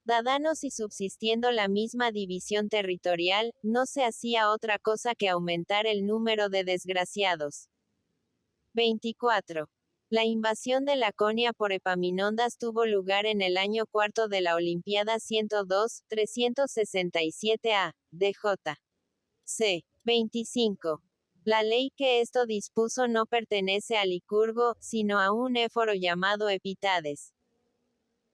ciudadanos y subsistiendo la misma división territorial, no se hacía otra cosa que aumentar el número de desgraciados. 24. La invasión de Laconia por Epaminondas tuvo lugar en el año cuarto de la Olimpiada 102, 367 a. DJ. C. 25. La ley que esto dispuso no pertenece a Licurgo, sino a un éforo llamado Epitades.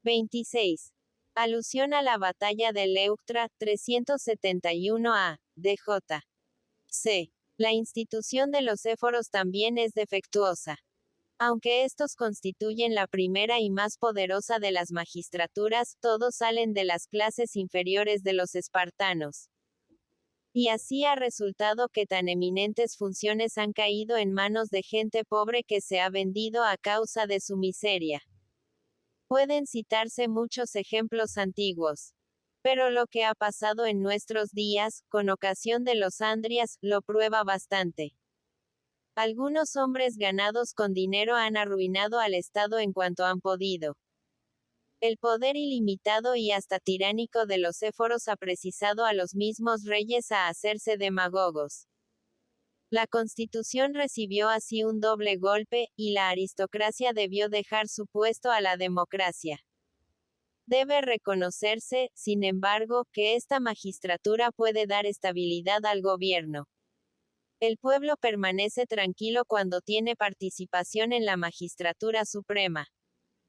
26. Alusión a la batalla de Leuctra, 371 a. DJ. C. La institución de los éforos también es defectuosa. Aunque estos constituyen la primera y más poderosa de las magistraturas, todos salen de las clases inferiores de los espartanos. Y así ha resultado que tan eminentes funciones han caído en manos de gente pobre que se ha vendido a causa de su miseria. Pueden citarse muchos ejemplos antiguos. Pero lo que ha pasado en nuestros días, con ocasión de los Andrias, lo prueba bastante. Algunos hombres ganados con dinero han arruinado al Estado en cuanto han podido. El poder ilimitado y hasta tiránico de los éforos ha precisado a los mismos reyes a hacerse demagogos. La Constitución recibió así un doble golpe, y la aristocracia debió dejar su puesto a la democracia. Debe reconocerse, sin embargo, que esta magistratura puede dar estabilidad al gobierno. El pueblo permanece tranquilo cuando tiene participación en la magistratura suprema.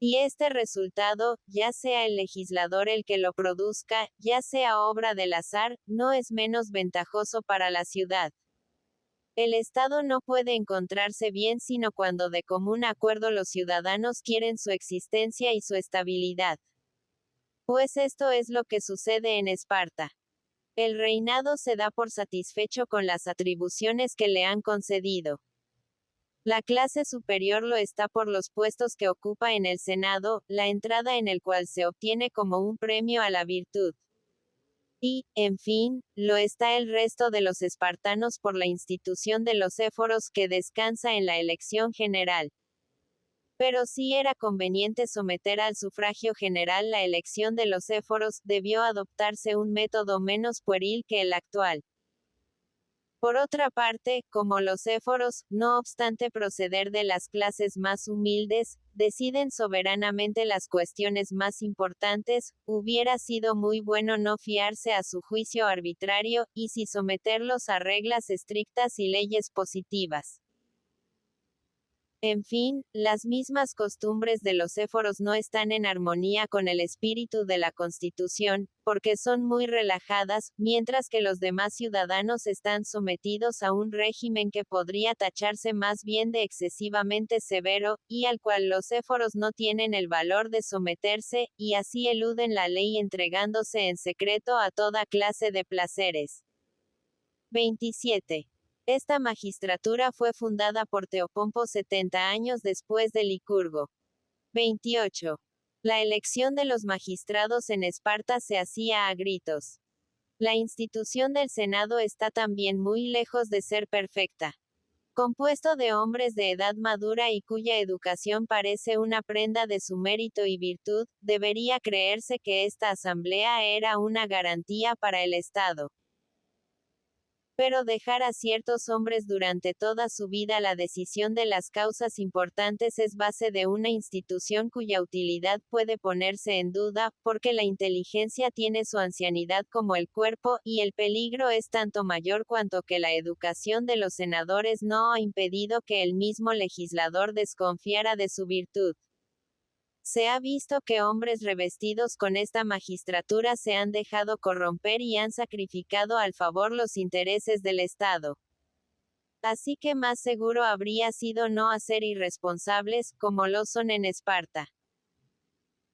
Y este resultado, ya sea el legislador el que lo produzca, ya sea obra del azar, no es menos ventajoso para la ciudad. El Estado no puede encontrarse bien sino cuando de común acuerdo los ciudadanos quieren su existencia y su estabilidad. Pues esto es lo que sucede en Esparta. El reinado se da por satisfecho con las atribuciones que le han concedido. La clase superior lo está por los puestos que ocupa en el Senado, la entrada en el cual se obtiene como un premio a la virtud. Y, en fin, lo está el resto de los espartanos por la institución de los éforos que descansa en la elección general. Pero si era conveniente someter al sufragio general la elección de los éforos, debió adoptarse un método menos pueril que el actual. Por otra parte, como los éforos, no obstante proceder de las clases más humildes, deciden soberanamente las cuestiones más importantes, hubiera sido muy bueno no fiarse a su juicio arbitrario, y sí someterlos a reglas estrictas y leyes positivas. En fin, las mismas costumbres de los éforos no están en armonía con el espíritu de la Constitución, porque son muy relajadas, mientras que los demás ciudadanos están sometidos a un régimen que podría tacharse más bien de excesivamente severo, y al cual los éforos no tienen el valor de someterse, y así eluden la ley entregándose en secreto a toda clase de placeres. 27. Esta magistratura fue fundada por Teopompo 70 años después de Licurgo. 28. La elección de los magistrados en Esparta se hacía a gritos. La institución del Senado está también muy lejos de ser perfecta. Compuesto de hombres de edad madura y cuya educación parece una prenda de su mérito y virtud, debería creerse que esta asamblea era una garantía para el Estado. Pero dejar a ciertos hombres durante toda su vida la decisión de las causas importantes es base de una institución cuya utilidad puede ponerse en duda, porque la inteligencia tiene su ancianidad como el cuerpo, y el peligro es tanto mayor cuanto que la educación de los senadores no ha impedido que el mismo legislador desconfiara de su virtud. Se ha visto que hombres revestidos con esta magistratura se han dejado corromper y han sacrificado al favor los intereses del Estado. Así que más seguro habría sido no hacer irresponsables, como lo son en Esparta.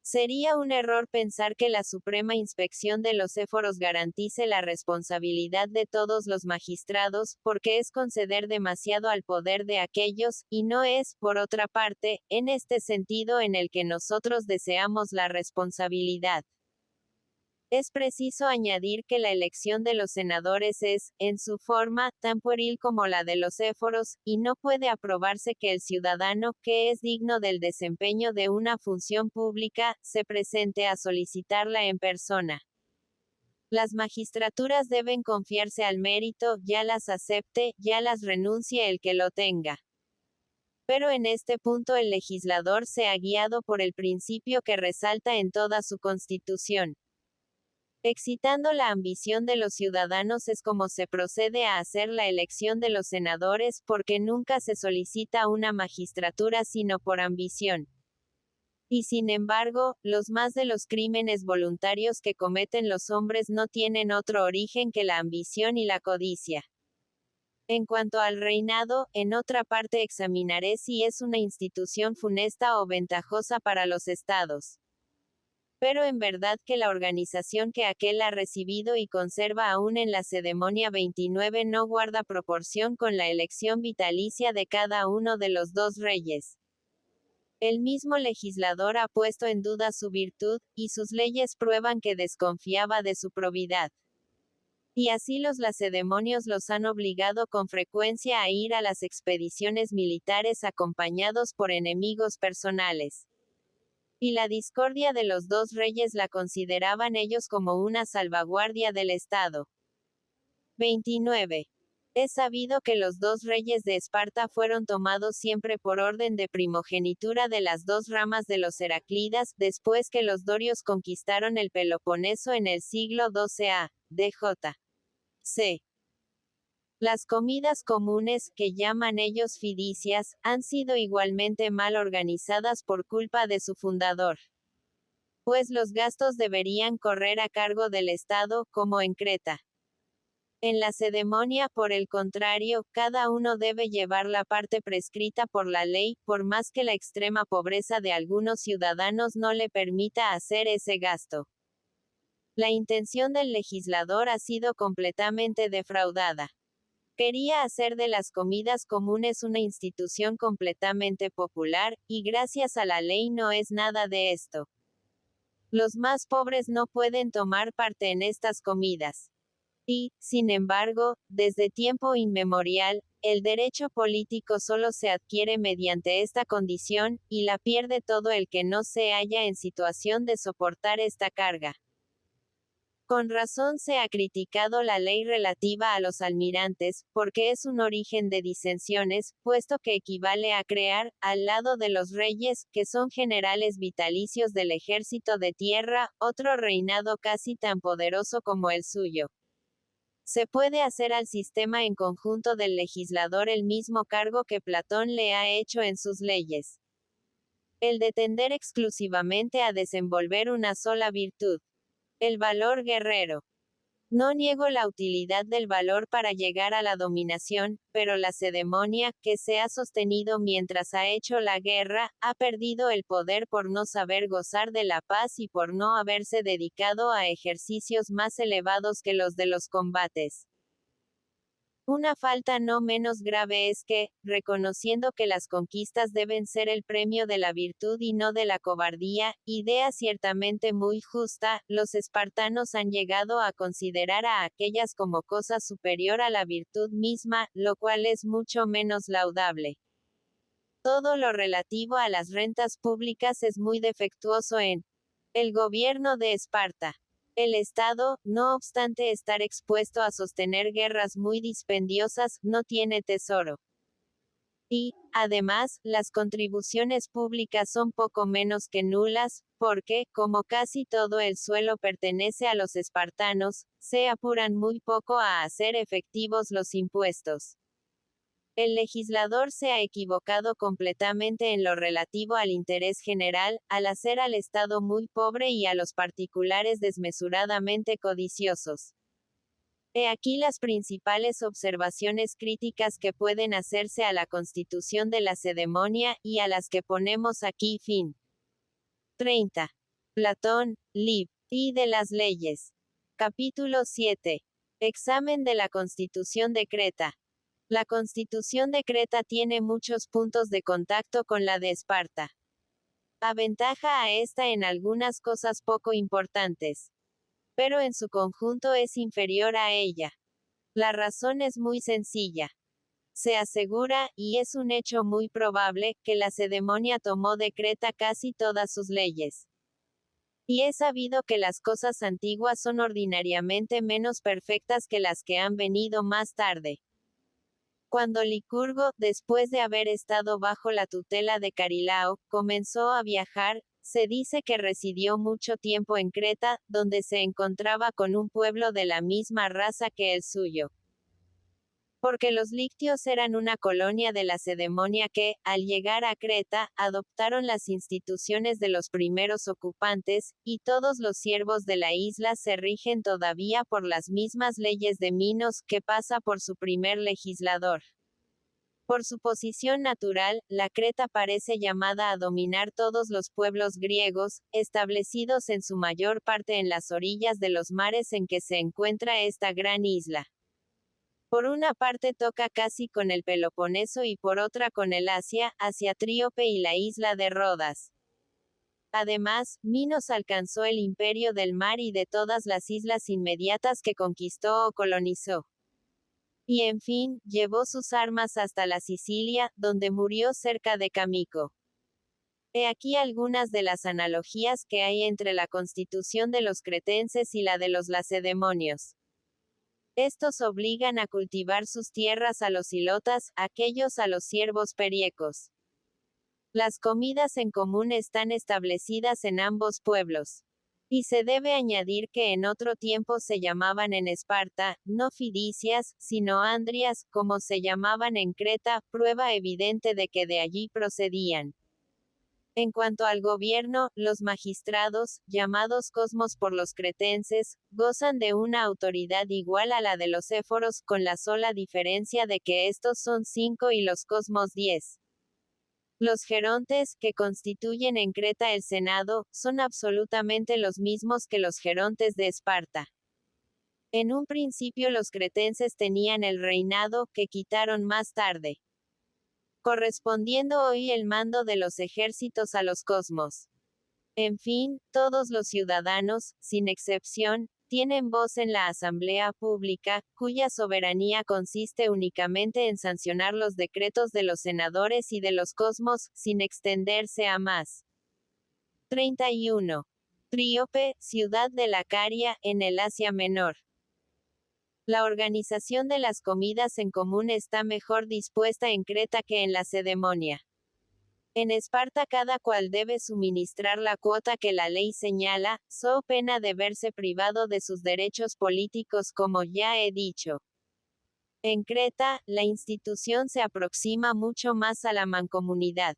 Sería un error pensar que la suprema inspección de los éforos garantice la responsabilidad de todos los magistrados, porque es conceder demasiado al poder de aquellos, y no es, por otra parte, en este sentido en el que nosotros deseamos la responsabilidad. Es preciso añadir que la elección de los senadores es, en su forma, tan pueril como la de los éforos, y no puede aprobarse que el ciudadano, que es digno del desempeño de una función pública, se presente a solicitarla en persona. Las magistraturas deben confiarse al mérito, ya las acepte, ya las renuncie el que lo tenga. Pero en este punto el legislador se ha guiado por el principio que resalta en toda su Constitución. Excitando la ambición de los ciudadanos es como se procede a hacer la elección de los senadores, porque nunca se solicita una magistratura sino por ambición. Y sin embargo, los más de los crímenes voluntarios que cometen los hombres no tienen otro origen que la ambición y la codicia. En cuanto al reinado, en otra parte examinaré si es una institución funesta o ventajosa para los estados. Pero en verdad que la organización que aquel ha recibido y conserva aún en la ceremonia 29 no guarda proporción con la elección vitalicia de cada uno de los dos reyes. El mismo legislador ha puesto en duda su virtud, y sus leyes prueban que desconfiaba de su probidad. Y así los lacedemonios los han obligado con frecuencia a ir a las expediciones militares acompañados por enemigos personales. Y la discordia de los dos reyes la consideraban ellos como una salvaguardia del Estado. 29. Es sabido que los dos reyes de Esparta fueron tomados siempre por orden de primogenitura de las dos ramas de los Heraclidas, después que los dorios conquistaron el Peloponeso en el siglo XII a. DJ. C. Las comidas comunes, que llaman ellos fidicias, han sido igualmente mal organizadas por culpa de su fundador. Pues los gastos deberían correr a cargo del Estado, como en Creta. En la ceremonia, por el contrario, cada uno debe llevar la parte prescrita por la ley, por más que la extrema pobreza de algunos ciudadanos no le permita hacer ese gasto. La intención del legislador ha sido completamente defraudada. Quería hacer de las comidas comunes una institución completamente popular, y gracias a la ley no es nada de esto. Los más pobres no pueden tomar parte en estas comidas. Y, sin embargo, desde tiempo inmemorial, el derecho político solo se adquiere mediante esta condición, y la pierde todo el que no se halla en situación de soportar esta carga. Con razón se ha criticado la ley relativa a los almirantes, porque es un origen de disensiones, puesto que equivale a crear, al lado de los reyes, que son generales vitalicios del ejército de tierra, otro reinado casi tan poderoso como el suyo. Se puede hacer al sistema en conjunto del legislador el mismo cargo que Platón le ha hecho en sus leyes. El de tender exclusivamente a desenvolver una sola virtud. El valor guerrero. No niego la utilidad del valor para llegar a la dominación, pero la ceremonia, que se ha sostenido mientras ha hecho la guerra, ha perdido el poder por no saber gozar de la paz y por no haberse dedicado a ejercicios más elevados que los de los combates. Una falta no menos grave es que, reconociendo que las conquistas deben ser el premio de la virtud y no de la cobardía, idea ciertamente muy justa, los espartanos han llegado a considerar a aquellas como cosa superior a la virtud misma, lo cual es mucho menos laudable. Todo lo relativo a las rentas públicas es muy defectuoso en el gobierno de Esparta. El Estado, no obstante estar expuesto a sostener guerras muy dispendiosas, no tiene tesoro. Y, además, las contribuciones públicas son poco menos que nulas, porque, como casi todo el suelo pertenece a los espartanos, se apuran muy poco a hacer efectivos los impuestos. El legislador se ha equivocado completamente en lo relativo al interés general, al hacer al Estado muy pobre y a los particulares desmesuradamente codiciosos. He aquí las principales observaciones críticas que pueden hacerse a la constitución de la ceremonia, y a las que ponemos aquí fin. 30. Platón, Lib. I de las leyes. Capítulo 7. Examen de la Constitución de Creta. La Constitución de Creta tiene muchos puntos de contacto con la de Esparta. Aventaja a esta en algunas cosas poco importantes. pero en su conjunto es inferior a ella. La razón es muy sencilla. Se asegura, y es un hecho muy probable, que la Lacedemonia tomó de Creta casi todas sus leyes. Y es sabido que las cosas antiguas son ordinariamente menos perfectas que las que han venido más tarde. Cuando Licurgo, después de haber estado bajo la tutela de Carilao, comenzó a viajar, se dice que residió mucho tiempo en Creta, donde se encontraba con un pueblo de la misma raza que el suyo. Porque los lictios eran una colonia de la Lacedemonia que, al llegar a Creta, adoptaron las instituciones de los primeros ocupantes, y todos los siervos de la isla se rigen todavía por las mismas leyes de Minos que pasa por su primer legislador. Por su posición natural, la Creta parece llamada a dominar todos los pueblos griegos, establecidos en su mayor parte en las orillas de los mares en que se encuentra esta gran isla. Por una parte toca casi con el Peloponeso y por otra con el Asia, hacia Tríope y la isla de Rodas. Además, Minos alcanzó el imperio del mar y de todas las islas inmediatas que conquistó o colonizó. Y en fin, llevó sus armas hasta la Sicilia, donde murió cerca de Camico. He aquí algunas de las analogías que hay entre la constitución de los cretenses y la de los lacedemonios. Estos obligan a cultivar sus tierras a los ilotas, aquellos a los siervos periecos. Las comidas en común están establecidas en ambos pueblos. Y se debe añadir que en otro tiempo se llamaban en Esparta, no Fidicias, sino Andrias, como se llamaban en Creta, prueba evidente de que de allí procedían. En cuanto al gobierno, los magistrados, llamados cosmos por los cretenses, gozan de una autoridad igual a la de los éforos, con la sola diferencia de que estos son 5 y los cosmos 10. Los gerontes, que constituyen en Creta el Senado, son absolutamente los mismos que los gerontes de Esparta. En un principio los cretenses tenían el reinado, que quitaron más tarde, correspondiendo hoy el mando de los ejércitos a los cosmos. En fin, todos los ciudadanos, sin excepción, tienen voz en la asamblea pública, cuya soberanía consiste únicamente en sancionar los decretos de los senadores y de los cosmos, sin extenderse a más. 31. Tríope, ciudad de la Caria, en el Asia Menor. La organización de las comidas en común está mejor dispuesta en Creta que en la Lacedemonia. En Esparta cada cual debe suministrar la cuota que la ley señala, so pena de verse privado de sus derechos políticos como ya he dicho. En Creta, la institución se aproxima mucho más a la mancomunidad.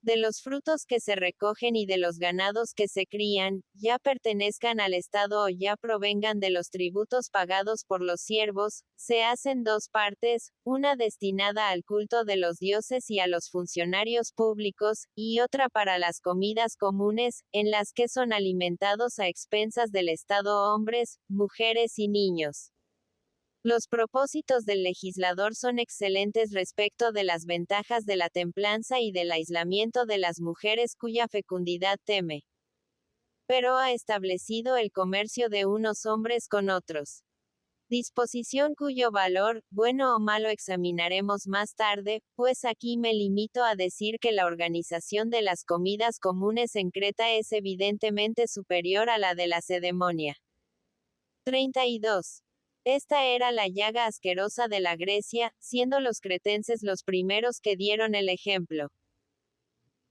De los frutos que se recogen y de los ganados que se crían, ya pertenezcan al Estado o ya provengan de los tributos pagados por los siervos, se hacen 2 partes, una destinada al culto de los dioses y a los funcionarios públicos, y otra para las comidas comunes, en las que son alimentados a expensas del Estado hombres, mujeres y niños. Los propósitos del legislador son excelentes respecto de las ventajas de la templanza y del aislamiento de las mujeres cuya fecundidad teme. Pero ha establecido el comercio de unos hombres con otros. Disposición cuyo valor, bueno o malo examinaremos más tarde, pues aquí me limito a decir que la organización de las comidas comunes en Creta es evidentemente superior a la de la Lacedemonia. 32. Esta era la llaga asquerosa de la Grecia, siendo los cretenses los primeros que dieron el ejemplo.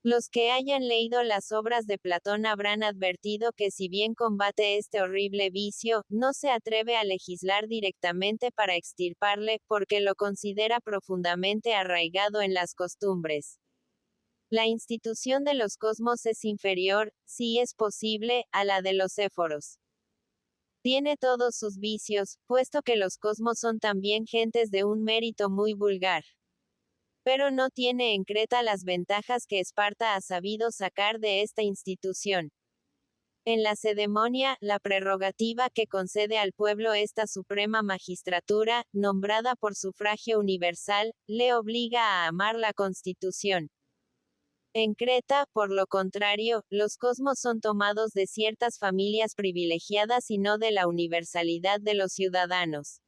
Los que hayan leído las obras de Platón habrán advertido que si bien combate este horrible vicio, no se atreve a legislar directamente para extirparle, porque lo considera profundamente arraigado en las costumbres. La institución de los cosmos es inferior, si es posible, a la de los éforos. Tiene todos sus vicios, puesto que los cosmos son también gentes de un mérito muy vulgar. Pero no tiene en Creta las ventajas que Esparta ha sabido sacar de esta institución. En la Lacedemonia, la prerrogativa que concede al pueblo esta suprema magistratura, nombrada por sufragio universal, le obliga a amar la Constitución. En Creta, por lo contrario, los cosmos son tomados de ciertas familias privilegiadas y no de la universalidad de los ciudadanos.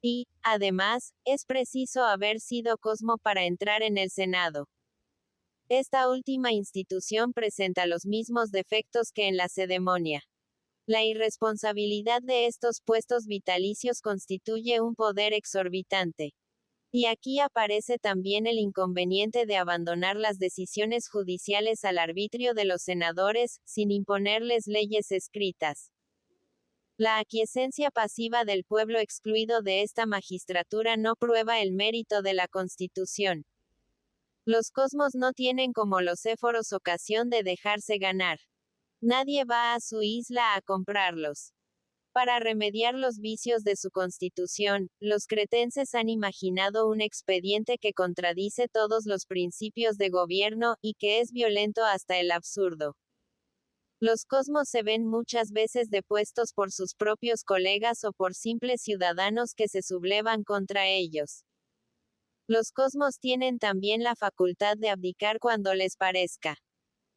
Y, además, es preciso haber sido cosmo para entrar en el Senado. Esta última institución presenta los mismos defectos que en la cedemonia. La irresponsabilidad de estos puestos vitalicios constituye un poder exorbitante. Y aquí aparece también el inconveniente de abandonar las decisiones judiciales al arbitrio de los senadores, sin imponerles leyes escritas. La aquiescencia pasiva del pueblo excluido de esta magistratura no prueba el mérito de la Constitución. Los cosmos no tienen como los éforos ocasión de dejarse ganar. Nadie va a su isla a comprarlos. Para remediar los vicios de su constitución, los cretenses han imaginado un expediente que contradice todos los principios de gobierno, y que es violento hasta el absurdo. Los cosmos se ven muchas veces depuestos por sus propios colegas o por simples ciudadanos que se sublevan contra ellos. Los cosmos tienen también la facultad de abdicar cuando les parezca,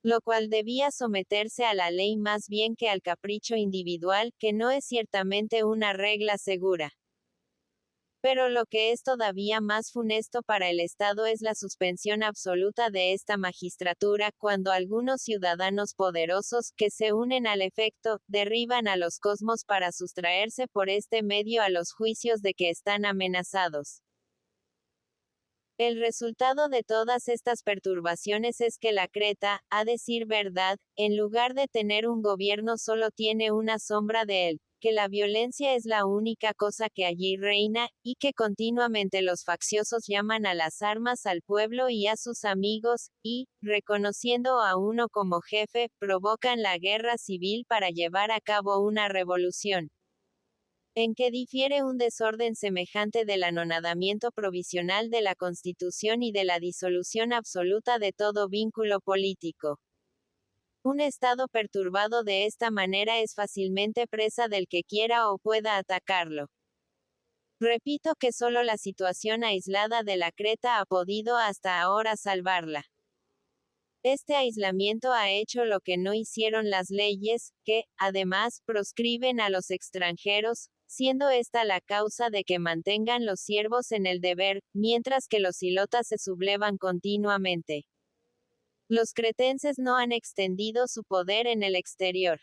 lo cual debía someterse a la ley más bien que al capricho individual, que no es ciertamente una regla segura. Pero lo que es todavía más funesto para el Estado es la suspensión absoluta de esta magistratura, cuando algunos ciudadanos poderosos, que se unen al efecto, derriban a los cosmos para sustraerse por este medio a los juicios de que están amenazados. El resultado de todas estas perturbaciones es que la Creta, a decir verdad, en lugar de tener un gobierno solo tiene una sombra de él, que la violencia es la única cosa que allí reina, y que continuamente los facciosos llaman a las armas al pueblo y a sus amigos, y, reconociendo a uno como jefe, provocan la guerra civil para llevar a cabo una revolución. ¿En qué difiere un desorden semejante del anonadamiento provisional de la Constitución y de la disolución absoluta de todo vínculo político? Un Estado perturbado de esta manera es fácilmente presa del que quiera o pueda atacarlo. Repito que solo la situación aislada de la Creta ha podido hasta ahora salvarla. Este aislamiento ha hecho lo que no hicieron las leyes, que, además, proscriben a los extranjeros, siendo esta la causa de que mantengan los siervos en el deber, mientras que los ilotas se sublevan continuamente. Los cretenses no han extendido su poder en el exterior.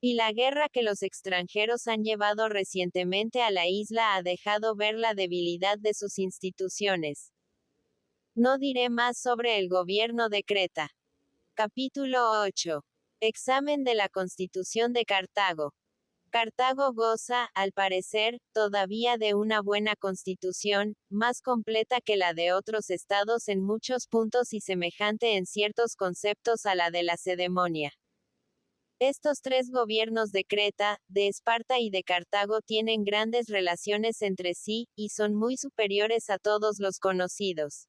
Y la guerra que los extranjeros han llevado recientemente a la isla ha dejado ver la debilidad de sus instituciones. No diré más sobre el gobierno de Creta. Capítulo 8. Examen de la Constitución de Cartago. Cartago goza, al parecer, todavía de una buena constitución, más completa que la de otros estados en muchos puntos y semejante en ciertos conceptos a la de la cedemonia. Estos tres gobiernos de Creta, de Esparta y de Cartago tienen grandes relaciones entre sí, y son muy superiores a todos los conocidos.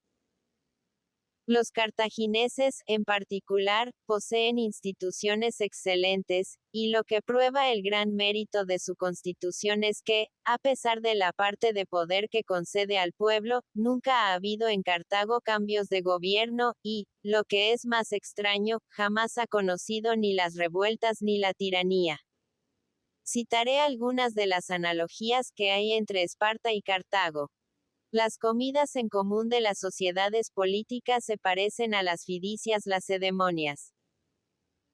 Los cartagineses, en particular, poseen instituciones excelentes, y lo que prueba el gran mérito de su constitución es que, a pesar de la parte de poder que concede al pueblo, nunca ha habido en Cartago cambios de gobierno, y, lo que es más extraño, jamás ha conocido ni las revueltas ni la tiranía. Citaré algunas de las analogías que hay entre Esparta y Cartago. Las comidas en común de las sociedades políticas se parecen a las fidicias lacedemonias.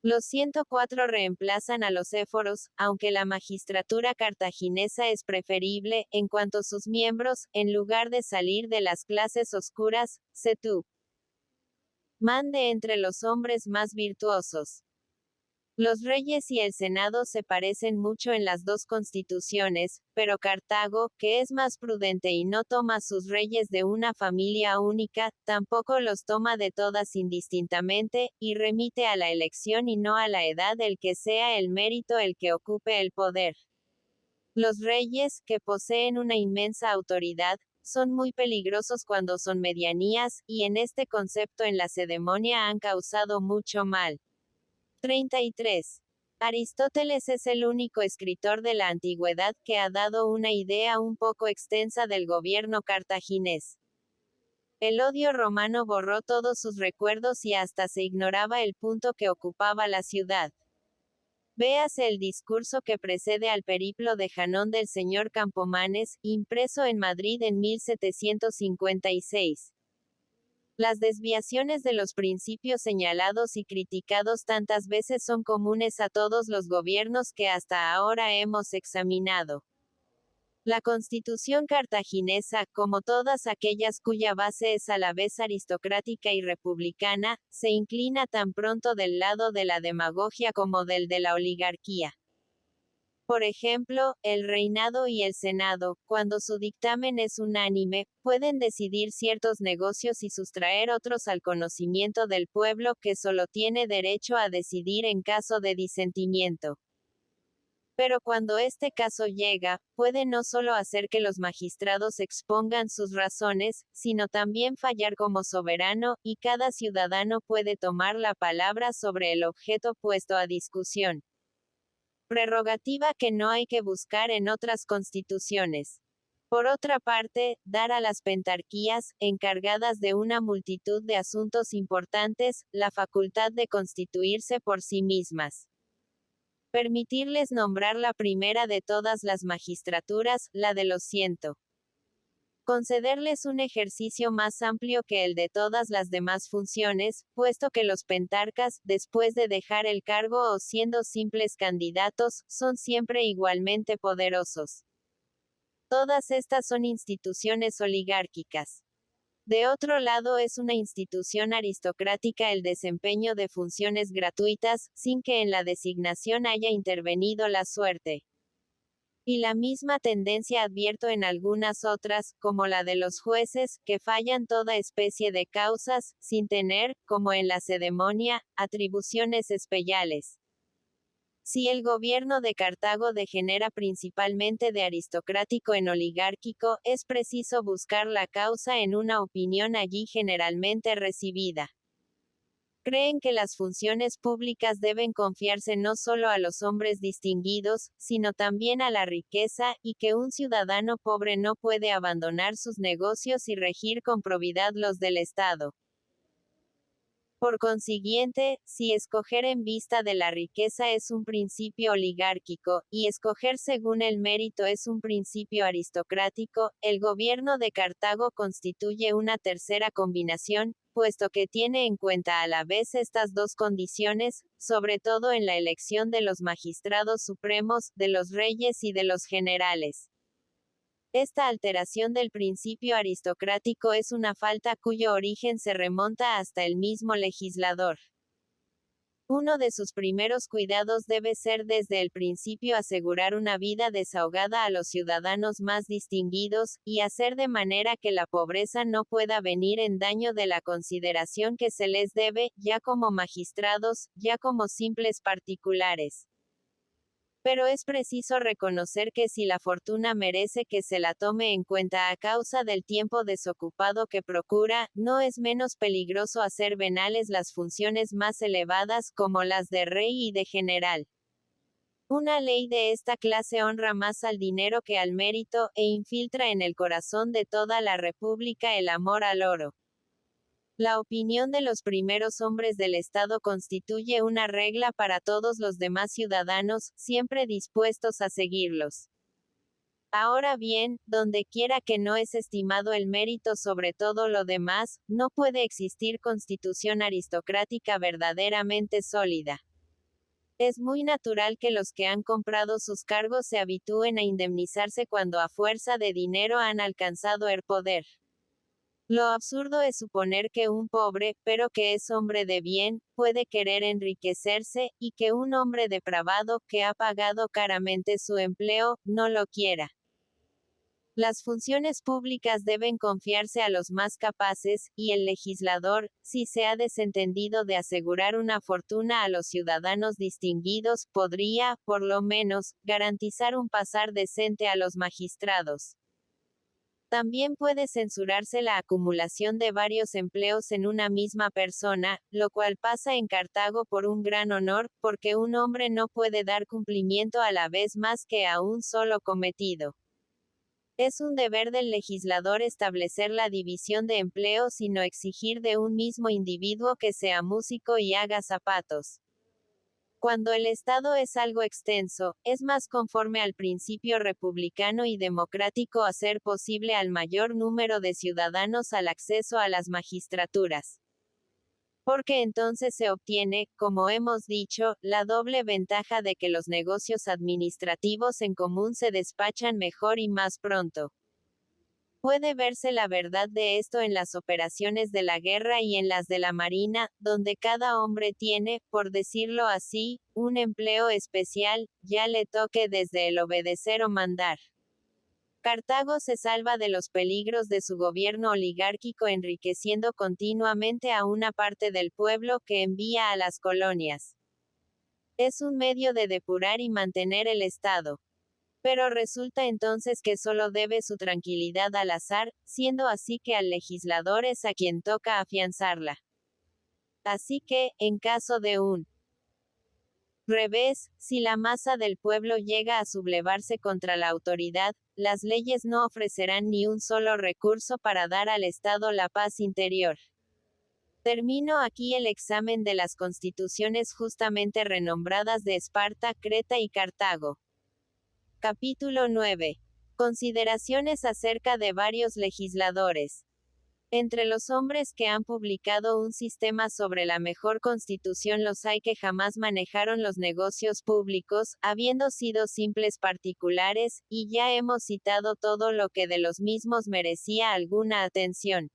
Los 104 reemplazan a los éforos, aunque la magistratura cartaginesa es preferible, en cuanto sus miembros, en lugar de salir de las clases oscuras, se mande entre los hombres más virtuosos. Los reyes y el Senado se parecen mucho en las dos constituciones, pero Cartago, que es más prudente y no toma sus reyes de una familia única, tampoco los toma de todas indistintamente, y remite a la elección y no a la edad el que sea el mérito el que ocupe el poder. Los reyes, que poseen una inmensa autoridad, son muy peligrosos cuando son medianías, y en este concepto en la cedemonia han causado mucho mal. 33. Aristóteles es el único escritor de la antigüedad que ha dado una idea un poco extensa del gobierno cartaginés. El odio romano borró todos sus recuerdos y hasta se ignoraba el punto que ocupaba la ciudad. Véase el discurso que precede al periplo de Janón del señor Campomanes, impreso en Madrid en 1756. Las desviaciones de los principios señalados y criticados tantas veces son comunes a todos los gobiernos que hasta ahora hemos examinado. La Constitución cartaginesa, como todas aquellas cuya base es a la vez aristocrática y republicana, se inclina tan pronto del lado de la demagogia como del de la oligarquía. Por ejemplo, el reinado y el senado, cuando su dictamen es unánime, pueden decidir ciertos negocios y sustraer otros al conocimiento del pueblo que solo tiene derecho a decidir en caso de disentimiento. Pero cuando este caso llega, puede no solo hacer que los magistrados expongan sus razones, sino también fallar como soberano, y cada ciudadano puede tomar la palabra sobre el objeto puesto a discusión. Prerrogativa que no hay que buscar en otras constituciones. Por otra parte, dar a las pentarquías, encargadas de una multitud de asuntos importantes, la facultad de constituirse por sí mismas. Permitirles nombrar la primera de todas las magistraturas, la de los 100. Concederles un ejercicio más amplio que el de todas las demás funciones, puesto que los pentarcas, después de dejar el cargo o siendo simples candidatos, son siempre igualmente poderosos. Todas estas son instituciones oligárquicas. De otro lado, es una institución aristocrática el desempeño de funciones gratuitas, sin que en la designación haya intervenido la suerte. Y la misma tendencia advierto en algunas otras, como la de los jueces, que fallan toda especie de causas, sin tener, como en la cedemonia, atribuciones especiales. Si el gobierno de Cartago degenera principalmente de aristocrático en oligárquico, es preciso buscar la causa en una opinión allí generalmente recibida. Creen que las funciones públicas deben confiarse no solo a los hombres distinguidos, sino también a la riqueza, y que un ciudadano pobre no puede abandonar sus negocios y regir con probidad los del Estado. Por consiguiente, si escoger en vista de la riqueza es un principio oligárquico, y escoger según el mérito es un principio aristocrático, el gobierno de Cartago constituye una tercera combinación, puesto que tiene en cuenta a la vez estas dos condiciones, sobre todo en la elección de los magistrados supremos, de los reyes y de los generales. Esta alteración del principio aristocrático es una falta cuyo origen se remonta hasta el mismo legislador. Uno de sus primeros cuidados debe ser desde el principio asegurar una vida desahogada a los ciudadanos más distinguidos, y hacer de manera que la pobreza no pueda venir en daño de la consideración que se les debe, ya como magistrados, ya como simples particulares. Pero es preciso reconocer que si la fortuna merece que se la tome en cuenta a causa del tiempo desocupado que procura, no es menos peligroso hacer venales las funciones más elevadas como las de rey y de general. Una ley de esta clase honra más al dinero que al mérito, e infiltra en el corazón de toda la república el amor al oro. La opinión de los primeros hombres del Estado constituye una regla para todos los demás ciudadanos, siempre dispuestos a seguirlos. Ahora bien, donde quiera que no es estimado el mérito sobre todo lo demás, no puede existir constitución aristocrática verdaderamente sólida. Es muy natural que los que han comprado sus cargos se habitúen a indemnizarse cuando a fuerza de dinero han alcanzado el poder. Lo absurdo es suponer que un pobre, pero que es hombre de bien, puede querer enriquecerse, y que un hombre depravado, que ha pagado caramente su empleo, no lo quiera. Las funciones públicas deben confiarse a los más capaces, y el legislador, si se ha desentendido de asegurar una fortuna a los ciudadanos distinguidos, podría, por lo menos, garantizar un pasar decente a los magistrados. También puede censurarse la acumulación de varios empleos en una misma persona, lo cual pasa en Cartago por un gran honor, porque un hombre no puede dar cumplimiento a la vez más que a un solo cometido. Es un deber del legislador establecer la división de empleos y no exigir de un mismo individuo que sea músico y haga zapatos. Cuando el Estado es algo extenso, es más conforme al principio republicano y democrático hacer posible al mayor número de ciudadanos al acceso a las magistraturas. Porque entonces se obtiene, como hemos dicho, la doble ventaja de que los negocios administrativos en común se despachan mejor y más pronto. Puede verse la verdad de esto en las operaciones de la guerra y en las de la marina, donde cada hombre tiene, por decirlo así, un empleo especial, ya le toque desde el obedecer o mandar. Cartago se salva de los peligros de su gobierno oligárquico enriqueciendo continuamente a una parte del pueblo que envía a las colonias. Es un medio de depurar y mantener el Estado. Pero resulta entonces que solo debe su tranquilidad al azar, siendo así que al legislador es a quien toca afianzarla. Así que, en caso de un revés, si la masa del pueblo llega a sublevarse contra la autoridad, las leyes no ofrecerán ni un solo recurso para dar al Estado la paz interior. Termino aquí el examen de las constituciones justamente renombradas de Esparta, Creta y Cartago. Capítulo 9. Consideraciones acerca de varios legisladores. Entre los hombres que han publicado un sistema sobre la mejor constitución los hay que jamás manejaron los negocios públicos, habiendo sido simples particulares, y ya hemos citado todo lo que de los mismos merecía alguna atención.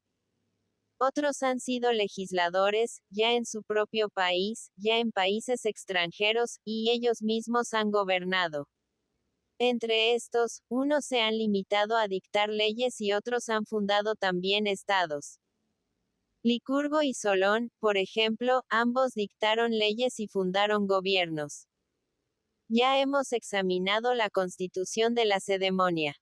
Otros han sido legisladores, ya en su propio país, ya en países extranjeros, y ellos mismos han gobernado. Entre estos, unos se han limitado a dictar leyes y otros han fundado también estados. Licurgo y Solón, por ejemplo, ambos dictaron leyes y fundaron gobiernos. Ya hemos examinado la constitución de Lacedemonia.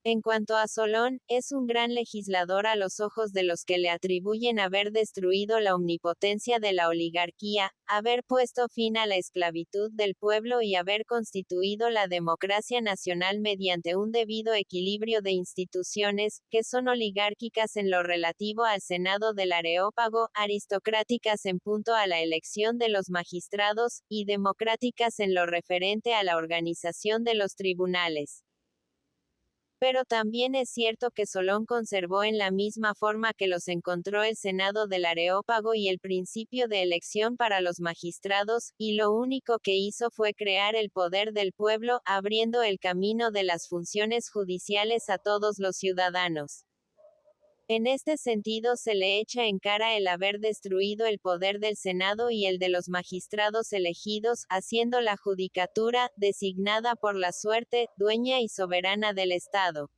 En cuanto a Solón, es un gran legislador a los ojos de los que le atribuyen haber destruido la omnipotencia de la oligarquía, haber puesto fin a la esclavitud del pueblo y haber constituido la democracia nacional mediante un debido equilibrio de instituciones, que son oligárquicas en lo relativo al Senado del Areópago, aristocráticas en punto a la elección de los magistrados, y democráticas en lo referente a la organización de los tribunales. Pero también es cierto que Solón conservó en la misma forma que los encontró el Senado del Areópago y el principio de elección para los magistrados, y lo único que hizo fue crear el poder del pueblo, abriendo el camino de las funciones judiciales a todos los ciudadanos. En este sentido se le echa en cara el haber destruido el poder del Senado y el de los magistrados elegidos, haciendo la judicatura, designada por la suerte, dueña y soberana del Estado.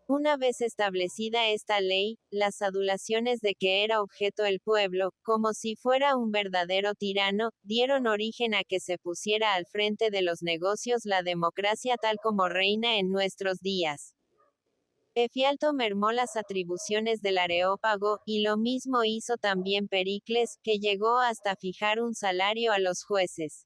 Una vez establecida esta ley, las adulaciones de que era objeto el pueblo, como si fuera un verdadero tirano, dieron origen a que se pusiera al frente de los negocios la democracia tal como reina en nuestros días. Efialto mermó las atribuciones del Areópago, y lo mismo hizo también Pericles, que llegó hasta fijar un salario a los jueces.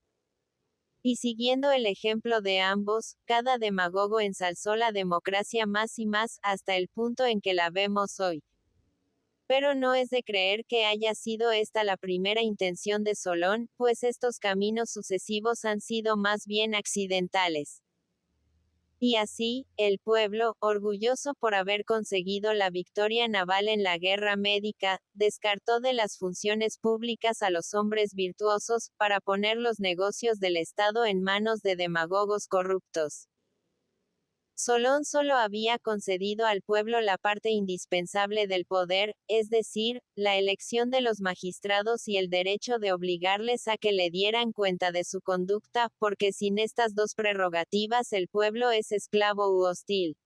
Y siguiendo el ejemplo de ambos, cada demagogo ensalzó la democracia más y más, hasta el punto en que la vemos hoy. Pero no es de creer que haya sido esta la primera intención de Solón, pues estos caminos sucesivos han sido más bien accidentales. Y así, el pueblo, orgulloso por haber conseguido la victoria naval en la guerra médica, descartó de las funciones públicas a los hombres virtuosos, para poner los negocios del Estado en manos de demagogos corruptos. Solón solo había concedido al pueblo la parte indispensable del poder, es decir, la elección de los magistrados y el derecho de obligarles a que le dieran cuenta de su conducta, porque sin estas dos prerrogativas el pueblo es esclavo u hostil.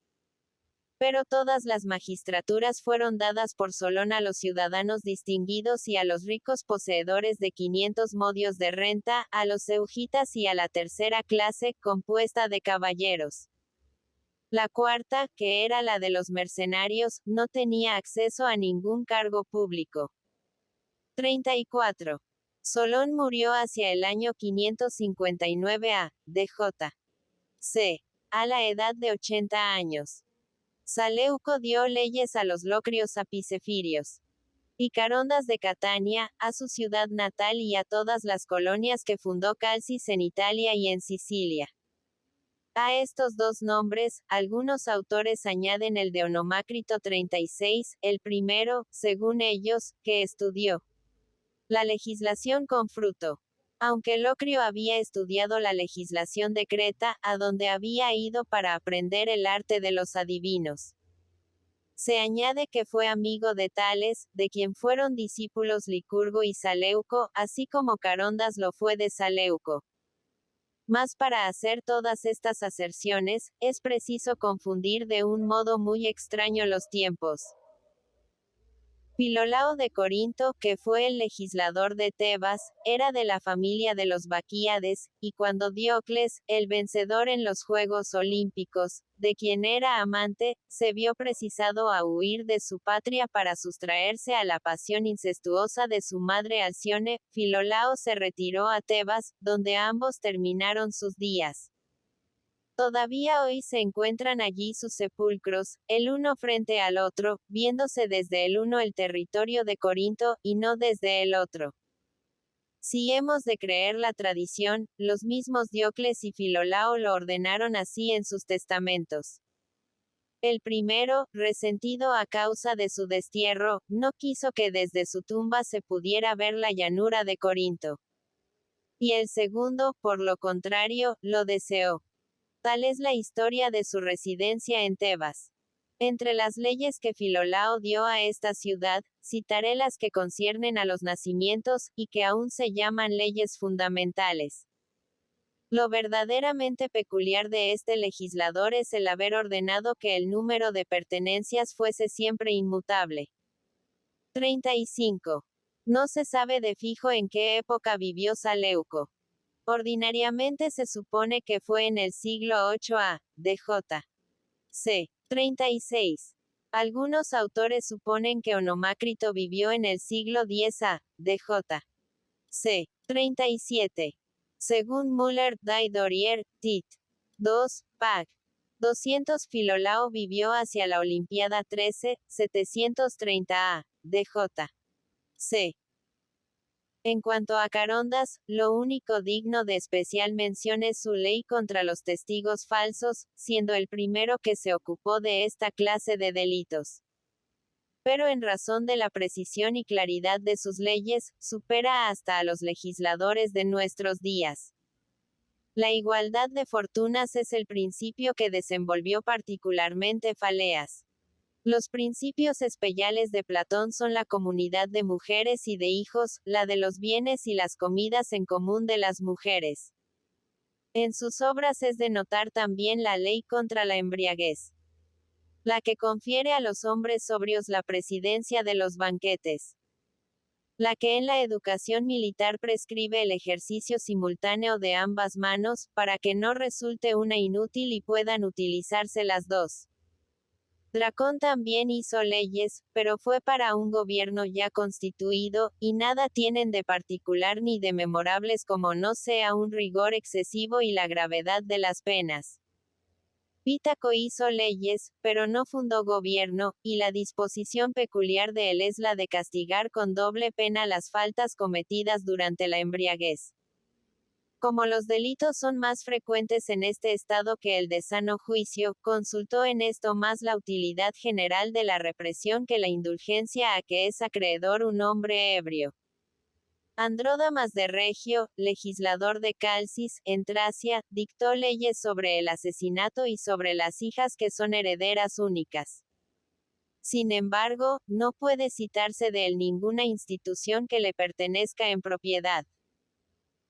Pero todas las magistraturas fueron dadas por Solón a los ciudadanos distinguidos y a los ricos poseedores de 500 modios de renta, a los eugitas y a la tercera clase, compuesta de caballeros. La cuarta, que era la de los mercenarios, no tenía acceso a ningún cargo público. 34. Solón murió hacia el año 559 a. D.J. C. a la edad de 80 años. Saleuco dio leyes a los locrios apicefirios y Carondas de Catania, a su ciudad natal y a todas las colonias que fundó Calcis en Italia y en Sicilia. A estos dos nombres, algunos autores añaden el de Onomácrito 36, el primero, según ellos, que estudió la legislación con fruto. Aunque Locrio había estudiado la legislación de Creta, a donde había ido para aprender el arte de los adivinos. Se añade que fue amigo de Tales, de quien fueron discípulos Licurgo y Saleuco, así como Carondas lo fue de Saleuco. Mas para hacer todas estas aserciones, es preciso confundir de un modo muy extraño los tiempos. Filolao de Corinto, que fue el legislador de Tebas, era de la familia de los Baquíades, y cuando Diocles, el vencedor en los Juegos Olímpicos, de quien era amante, se vio precisado a huir de su patria para sustraerse a la pasión incestuosa de su madre Alcione, Filolao se retiró a Tebas, donde ambos terminaron sus días. Todavía hoy se encuentran allí sus sepulcros, el uno frente al otro, viéndose desde el uno el territorio de Corinto, y no desde el otro. Si hemos de creer la tradición, los mismos Diocles y Filolao lo ordenaron así en sus testamentos. El primero, resentido a causa de su destierro, no quiso que desde su tumba se pudiera ver la llanura de Corinto. Y el segundo, por lo contrario, lo deseó. Tal es la historia de su residencia en Tebas. Entre las leyes que Filolao dio a esta ciudad, citaré las que conciernen a los nacimientos, y que aún se llaman leyes fundamentales. Lo verdaderamente peculiar de este legislador es el haber ordenado que el número de pertenencias fuese siempre inmutable. 35. No se sabe de fijo en qué época vivió Saleuco. Ordinariamente se supone que fue en el siglo VIII a.D.J. c. 36. Algunos autores suponen que Onomácrito vivió en el siglo X a.D.J. c. 37. Según Müller, Dorier, Tit. 2, Pag. 200 Filolao vivió hacia la Olimpiada 13, 730 a.D.J. c. En cuanto a Carondas, lo único digno de especial mención es su ley contra los testigos falsos, siendo el primero que se ocupó de esta clase de delitos. Pero en razón de la precisión y claridad de sus leyes, supera hasta a los legisladores de nuestros días. La igualdad de fortunas es el principio que desenvolvió particularmente Faleas. Los principios especiales de Platón son la comunidad de mujeres y de hijos, la de los bienes y las comidas en común de las mujeres. En sus obras es de notar también la ley contra la embriaguez, la que confiere a los hombres sobrios la presidencia de los banquetes, la que en la educación militar prescribe el ejercicio simultáneo de ambas manos, para que no resulte una inútil y puedan utilizarse las dos. Dracón también hizo leyes, pero fue para un gobierno ya constituido, y nada tienen de particular ni de memorables como no sea un rigor excesivo y la gravedad de las penas. Pítaco hizo leyes, pero no fundó gobierno, y la disposición peculiar de él es la de castigar con doble pena las faltas cometidas durante la embriaguez. Como los delitos son más frecuentes en este estado que el de sano juicio, consultó en esto más la utilidad general de la represión que la indulgencia a que es acreedor un hombre ebrio. Andródamas de Regio, legislador de Calcis, en Tracia, dictó leyes sobre el asesinato y sobre las hijas que son herederas únicas. Sin embargo, no puede citarse de él ninguna institución que le pertenezca en propiedad.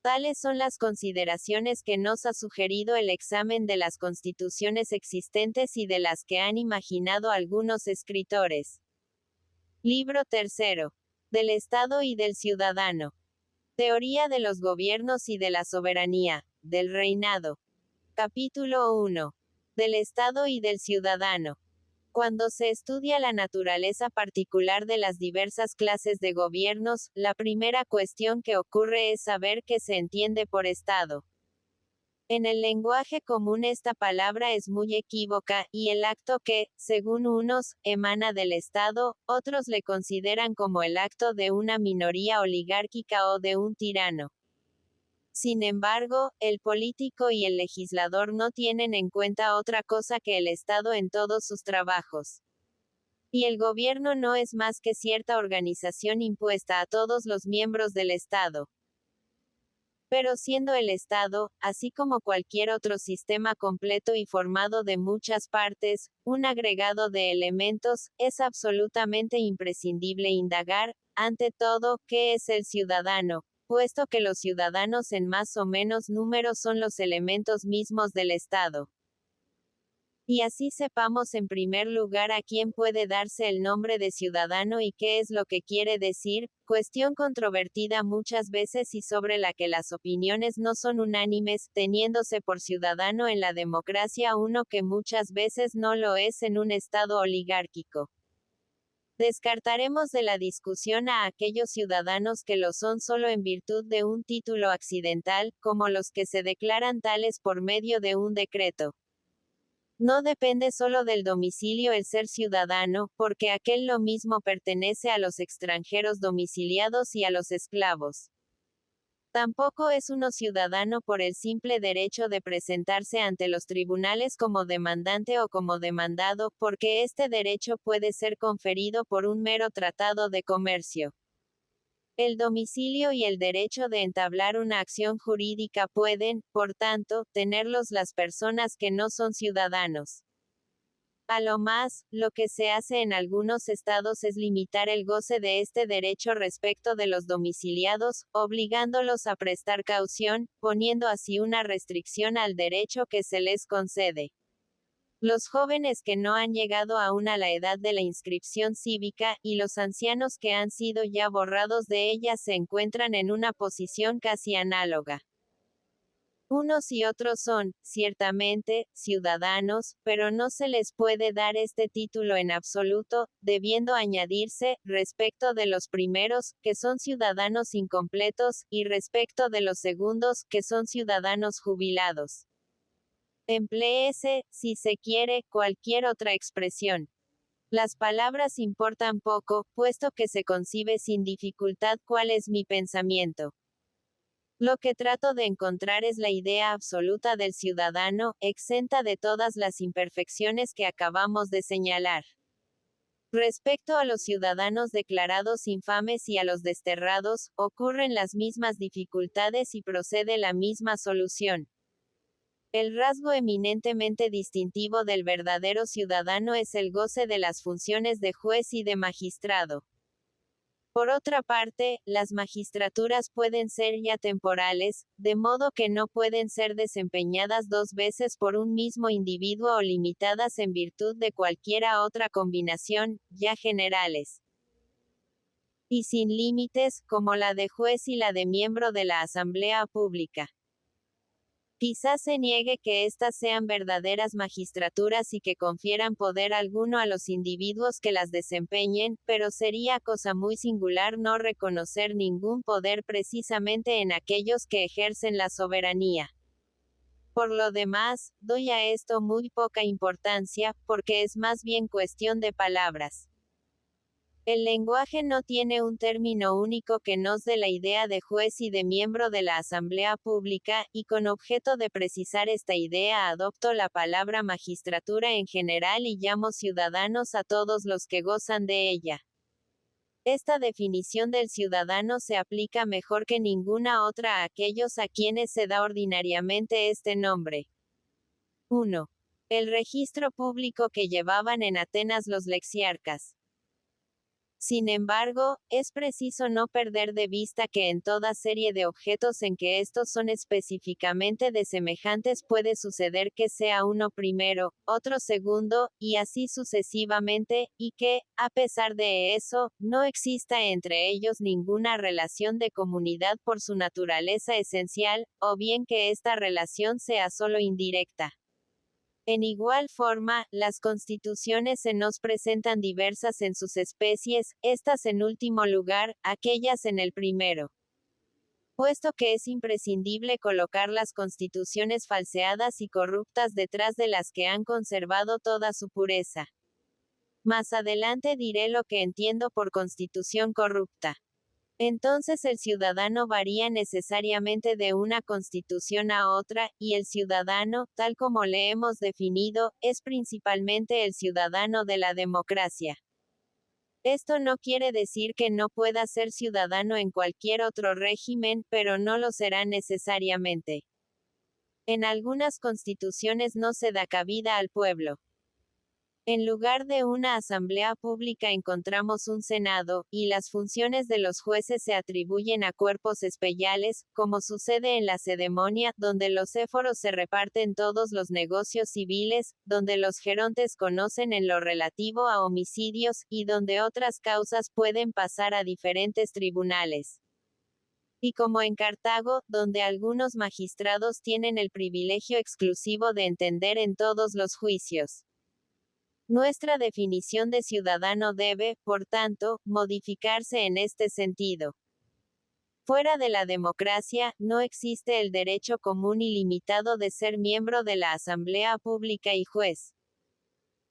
Tales son las consideraciones que nos ha sugerido el examen de las constituciones existentes y de las que han imaginado algunos escritores. Libro tercero. Del Estado y del Ciudadano. Teoría de los gobiernos y de la soberanía, del reinado. Capítulo 1. Del Estado y del Ciudadano. Cuando se estudia la naturaleza particular de las diversas clases de gobiernos, la primera cuestión que ocurre es saber qué se entiende por Estado. En el lenguaje común esta palabra es muy equívoca, y el acto que, según unos, emana del Estado, otros le consideran como el acto de una minoría oligárquica o de un tirano. Sin embargo, el político y el legislador no tienen en cuenta otra cosa que el Estado en todos sus trabajos. Y el gobierno no es más que cierta organización impuesta a todos los miembros del Estado. Pero siendo el Estado, así como cualquier otro sistema completo y formado de muchas partes, un agregado de elementos, es absolutamente imprescindible indagar, ante todo, ¿qué es el ciudadano? Puesto que los ciudadanos en más o menos número son los elementos mismos del Estado. Y así sepamos en primer lugar a quién puede darse el nombre de ciudadano y qué es lo que quiere decir, cuestión controvertida muchas veces y sobre la que las opiniones no son unánimes, teniéndose por ciudadano en la democracia uno que muchas veces no lo es en un estado oligárquico. Descartaremos de la discusión a aquellos ciudadanos que lo son solo en virtud de un título accidental, como los que se declaran tales por medio de un decreto. No depende solo del domicilio el ser ciudadano, porque aquel lo mismo pertenece a los extranjeros domiciliados y a los esclavos. Tampoco es uno ciudadano por el simple derecho de presentarse ante los tribunales como demandante o como demandado, porque este derecho puede ser conferido por un mero tratado de comercio. El domicilio y el derecho de entablar una acción jurídica pueden, por tanto, tenerlos las personas que no son ciudadanos. A lo más, lo que se hace en algunos estados es limitar el goce de este derecho respecto de los domiciliados, obligándolos a prestar caución, poniendo así una restricción al derecho que se les concede. Los jóvenes que no han llegado aún a la edad de la inscripción cívica, y los ancianos que han sido ya borrados de ella se encuentran en una posición casi análoga. Unos y otros son, ciertamente, ciudadanos, pero no se les puede dar este título en absoluto, debiendo añadirse, respecto de los primeros, que son ciudadanos incompletos, y respecto de los segundos, que son ciudadanos jubilados. Empléese, si se quiere, cualquier otra expresión. Las palabras importan poco, puesto que se concibe sin dificultad cuál es mi pensamiento. Lo que trato de encontrar es la idea absoluta del ciudadano, exenta de todas las imperfecciones que acabamos de señalar. Respecto a los ciudadanos declarados infames y a los desterrados, ocurren las mismas dificultades y procede la misma solución. El rasgo eminentemente distintivo del verdadero ciudadano es el goce de las funciones de juez y de magistrado. Por otra parte, las magistraturas pueden ser ya temporales, de modo que no pueden ser desempeñadas dos veces por un mismo individuo o limitadas en virtud de cualquiera otra combinación, ya generales. Y sin límites, como la de juez y la de miembro de la Asamblea Pública. Quizás se niegue que éstas sean verdaderas magistraturas y que confieran poder alguno a los individuos que las desempeñen, pero sería cosa muy singular no reconocer ningún poder precisamente en aquellos que ejercen la soberanía. Por lo demás, doy a esto muy poca importancia, porque es más bien cuestión de palabras. El lenguaje no tiene un término único que nos dé la idea de juez y de miembro de la Asamblea Pública, y con objeto de precisar esta idea adopto la palabra magistratura en general y llamo ciudadanos a todos los que gozan de ella. Esta definición del ciudadano se aplica mejor que ninguna otra a aquellos a quienes se da ordinariamente este nombre. 1. El registro público que llevaban en Atenas los lexiarcas. Sin embargo, es preciso no perder de vista que en toda serie de objetos en que estos son específicamente desemejantes puede suceder que sea uno primero, otro segundo, y así sucesivamente, y que, a pesar de eso, no exista entre ellos ninguna relación de comunidad por su naturaleza esencial, o bien que esta relación sea solo indirecta. En igual forma, las constituciones se nos presentan diversas en sus especies, estas en último lugar, aquellas en el primero. puesto que es imprescindible colocar las constituciones falseadas y corruptas detrás de las que han conservado toda su pureza. Más adelante diré lo que entiendo por constitución corrupta. Entonces el ciudadano varía necesariamente de una constitución a otra, y el ciudadano, tal como le hemos definido, es principalmente el ciudadano de la democracia. Esto no quiere decir que no pueda ser ciudadano en cualquier otro régimen, pero no lo será necesariamente. En algunas constituciones no se da cabida al pueblo. En lugar de una asamblea pública encontramos un senado, y las funciones de los jueces se atribuyen a cuerpos especiales, como sucede en la cedemonia, donde los éforos se reparten todos los negocios civiles, donde los gerontes conocen en lo relativo a homicidios, y donde otras causas pueden pasar a diferentes tribunales. Y como en Cartago, donde algunos magistrados tienen el privilegio exclusivo de entender en todos los juicios. Nuestra definición de ciudadano debe, por tanto, modificarse en este sentido. Fuera de la democracia, no existe el derecho común ilimitado de ser miembro de la Asamblea Pública y juez.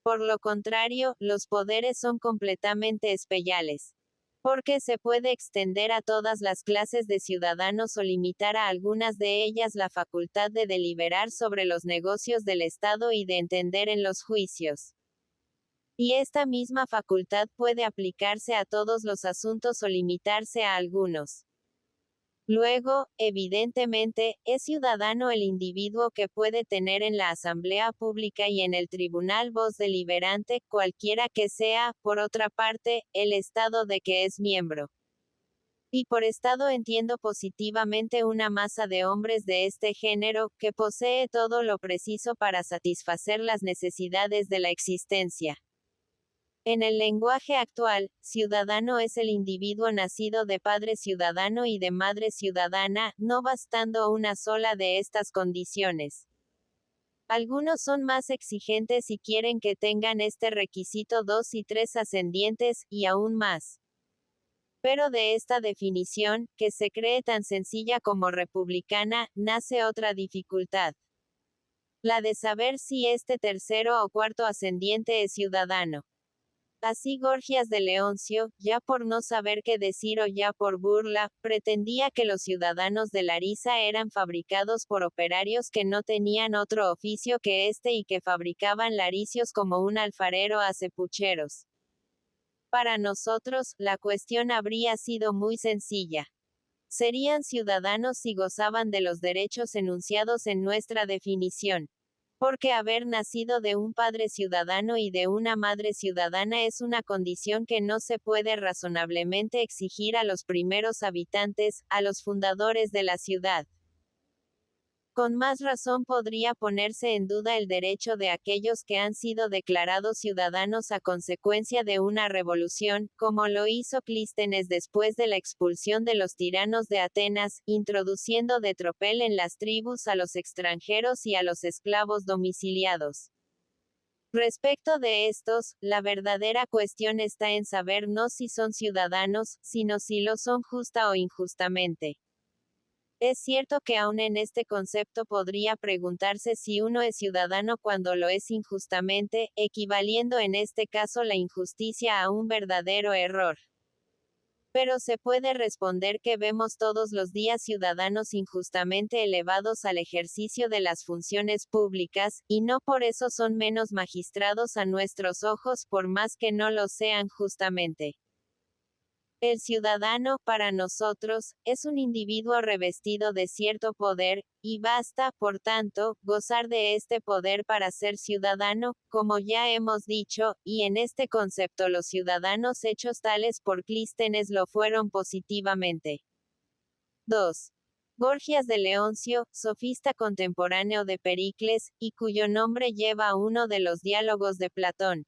Por lo contrario, los poderes son completamente especiales. Porque se puede extender a todas las clases de ciudadanos o limitar a algunas de ellas la facultad de deliberar sobre los negocios del Estado y de entender en los juicios. Y esta misma facultad puede aplicarse a todos los asuntos o limitarse a algunos. Luego, evidentemente, es ciudadano el individuo que puede tener en la asamblea pública y en el tribunal voz deliberante, cualquiera que sea, por otra parte, el estado de que es miembro. Y por estado entiendo positivamente una masa de hombres de este género, que posee todo lo preciso para satisfacer las necesidades de la existencia. En el lenguaje actual, ciudadano es el individuo nacido de padre ciudadano y de madre ciudadana, no bastando una sola de estas condiciones. Algunos son más exigentes y quieren que tengan este requisito 2 y 3 ascendientes, y aún más. Pero de esta definición, que se cree tan sencilla como republicana, nace otra dificultad. La de saber si este tercero o cuarto ascendiente es ciudadano. Así Gorgias de Leoncio, ya por no saber qué decir o ya por burla, pretendía que los ciudadanos de Larisa eran fabricados por operarios que no tenían otro oficio que este y que fabricaban laricios como un alfarero hace pucheros. Para nosotros, la cuestión habría sido muy sencilla. Serían ciudadanos si gozaban de los derechos enunciados en nuestra definición. Porque haber nacido de un padre ciudadano y de una madre ciudadana es una condición que no se puede razonablemente exigir a los primeros habitantes, a los fundadores de la ciudad. Con más razón podría ponerse en duda el derecho de aquellos que han sido declarados ciudadanos a consecuencia de una revolución, como lo hizo Clístenes después de la expulsión de los tiranos de Atenas, introduciendo de tropel en las tribus a los extranjeros y a los esclavos domiciliados. Respecto de estos, la verdadera cuestión está en saber no si son ciudadanos, sino si lo son justa o injustamente. Es cierto que aún en este concepto podría preguntarse si uno es ciudadano cuando lo es injustamente, equivaliendo en este caso la injusticia a un verdadero error. Pero se puede responder que vemos todos los días ciudadanos injustamente elevados al ejercicio de las funciones públicas, y no por eso son menos magistrados a nuestros ojos por más que no lo sean justamente. El ciudadano, para nosotros, es un individuo revestido de cierto poder, y basta, por tanto, gozar de este poder para ser ciudadano, como ya hemos dicho, y en este concepto los ciudadanos hechos tales por Clístenes lo fueron positivamente. 2. Gorgias de Leoncio, sofista contemporáneo de Pericles, y cuyo nombre lleva uno de los diálogos de Platón.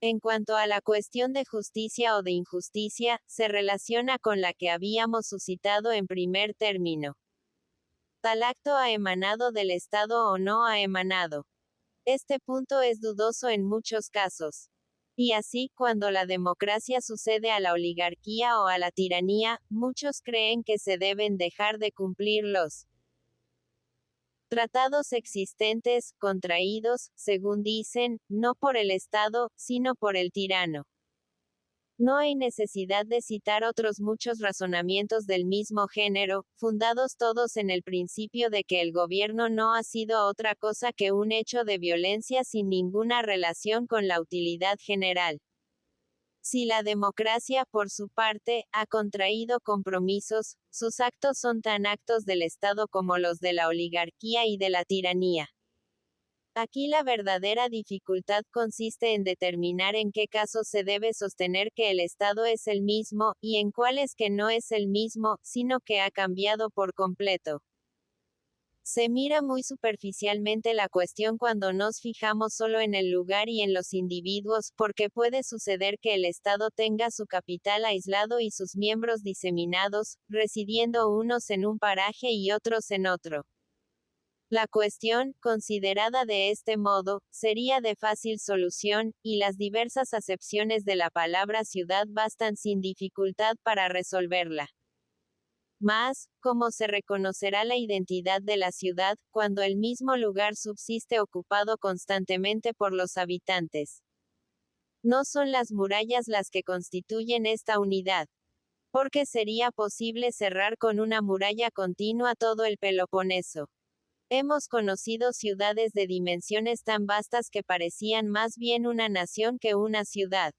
En cuanto a la cuestión de justicia o de injusticia, se relaciona con la que habíamos suscitado en primer término. ¿Tal acto ha emanado del Estado o no ha emanado? Este punto es dudoso en muchos casos. Y así, cuando la democracia sucede a la oligarquía o a la tiranía, muchos creen que se deben dejar de cumplir los tratados existentes, contraídos, según dicen, no por el Estado, sino por el tirano. No hay necesidad de citar otros muchos razonamientos del mismo género, fundados todos en el principio de que el gobierno no ha sido otra cosa que un hecho de violencia sin ninguna relación con la utilidad general. Si la democracia, por su parte, ha contraído compromisos, sus actos son tan actos del Estado como los de la oligarquía y de la tiranía. Aquí la verdadera dificultad consiste en determinar en qué casos se debe sostener que el Estado es el mismo, y en cuáles que no es el mismo, sino que ha cambiado por completo. Se mira muy superficialmente la cuestión cuando nos fijamos solo en el lugar y en los individuos, porque puede suceder que el Estado tenga su capital aislado y sus miembros diseminados, residiendo unos en un paraje y otros en otro. La cuestión, considerada de este modo, sería de fácil solución, y las diversas acepciones de la palabra ciudad bastan sin dificultad para resolverla. Mas, ¿cómo se reconocerá la identidad de la ciudad, cuando el mismo lugar subsiste ocupado constantemente por los habitantes? No son las murallas las que constituyen esta unidad. Porque sería posible cerrar con una muralla continua todo el Peloponeso. Hemos conocido ciudades de dimensiones tan vastas que parecían más bien una nación que una ciudad.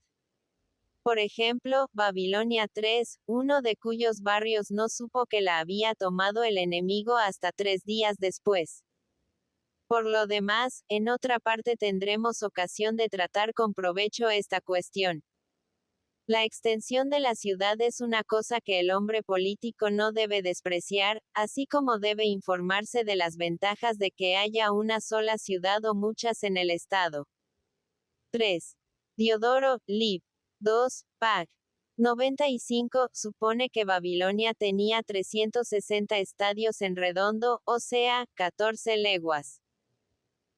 Por ejemplo, Babilonia 3, uno de cuyos barrios no supo que la había tomado el enemigo hasta 3 días después. Por lo demás, en otra parte tendremos ocasión de tratar con provecho esta cuestión. La extensión de la ciudad es una cosa que el hombre político no debe despreciar, así como debe informarse de las ventajas de que haya una sola ciudad o muchas en el Estado. 3. Diodoro, Lib. 2, Pag. 95, supone que Babilonia tenía 360 estadios en redondo, o sea, 14 leguas.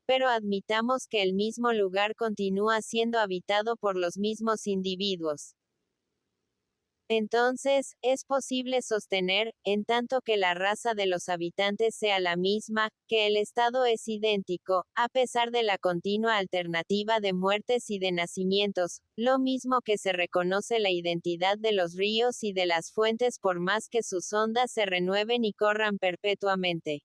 Pero admitamos que el mismo lugar continúa siendo habitado por los mismos individuos. Entonces, es posible sostener, en tanto que la raza de los habitantes sea la misma, que el estado es idéntico, a pesar de la continua alternativa de muertes y de nacimientos, lo mismo que se reconoce la identidad de los ríos y de las fuentes por más que sus ondas se renueven y corran perpetuamente.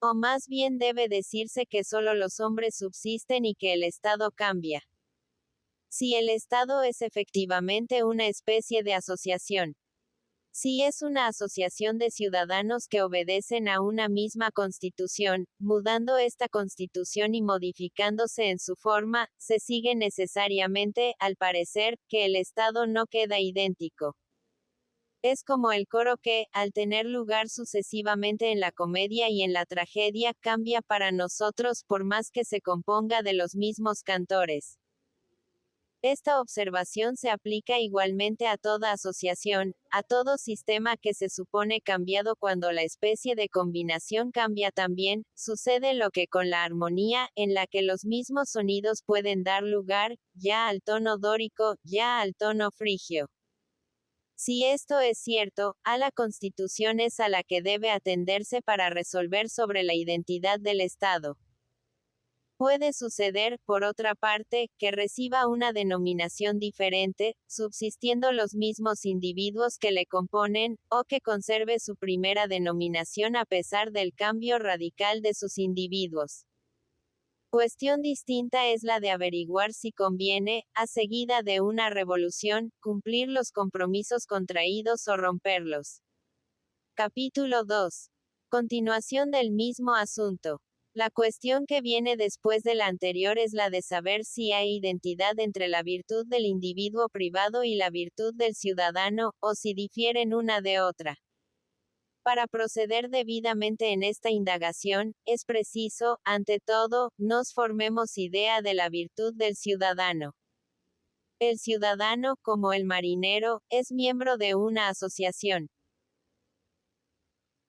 O más bien debe decirse que solo los hombres subsisten y que el estado cambia. Si el Estado es efectivamente una especie de asociación. Si es una asociación de ciudadanos que obedecen a una misma constitución, mudando esta constitución y modificándose en su forma, se sigue necesariamente, al parecer, que el Estado no queda idéntico. Es como el coro que, al tener lugar sucesivamente en la comedia y en la tragedia, cambia para nosotros por más que se componga de los mismos cantores. Esta observación se aplica igualmente a toda asociación, a todo sistema que se supone cambiado cuando la especie de combinación cambia también, sucede lo que con la armonía, en la que los mismos sonidos pueden dar lugar, ya al tono dórico, ya al tono frigio. Si esto es cierto, a la Constitución es a la que debe atenderse para resolver sobre la identidad del Estado. Puede suceder, por otra parte, que reciba una denominación diferente, subsistiendo los mismos individuos que le componen, o que conserve su primera denominación a pesar del cambio radical de sus individuos. Cuestión distinta es la de averiguar si conviene, a seguida de una revolución, cumplir los compromisos contraídos o romperlos. Capítulo 2. Continuación del mismo asunto. La cuestión que viene después de la anterior es la de saber si hay identidad entre la virtud del individuo privado y la virtud del ciudadano, o si difieren una de otra. Para proceder debidamente en esta indagación, es preciso, ante todo, nos formemos idea de la virtud del ciudadano. El ciudadano, como el marinero, es miembro de una asociación.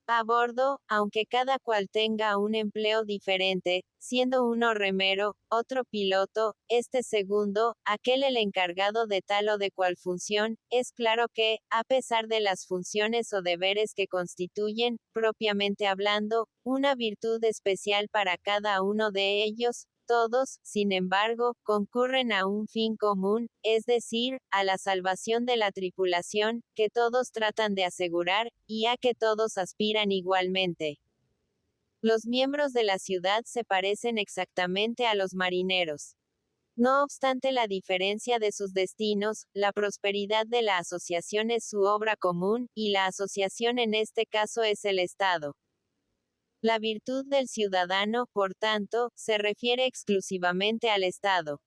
a bordo, aunque cada cual tenga un empleo diferente, siendo uno remero, otro piloto, este segundo, aquel el encargado de tal o de cual función, es claro que, a pesar de las funciones o deberes que constituyen, propiamente hablando, una virtud especial para cada uno de ellos, todos, sin embargo, concurren a un fin común, es decir, a la salvación de la tripulación, que todos tratan de asegurar, y a que todos aspiran igualmente. Los miembros de la ciudad se parecen exactamente a los marineros. No obstante la diferencia de sus destinos, la prosperidad de la asociación es su obra común, y la asociación en este caso es el Estado. La virtud del ciudadano, por tanto, se refiere exclusivamente al Estado.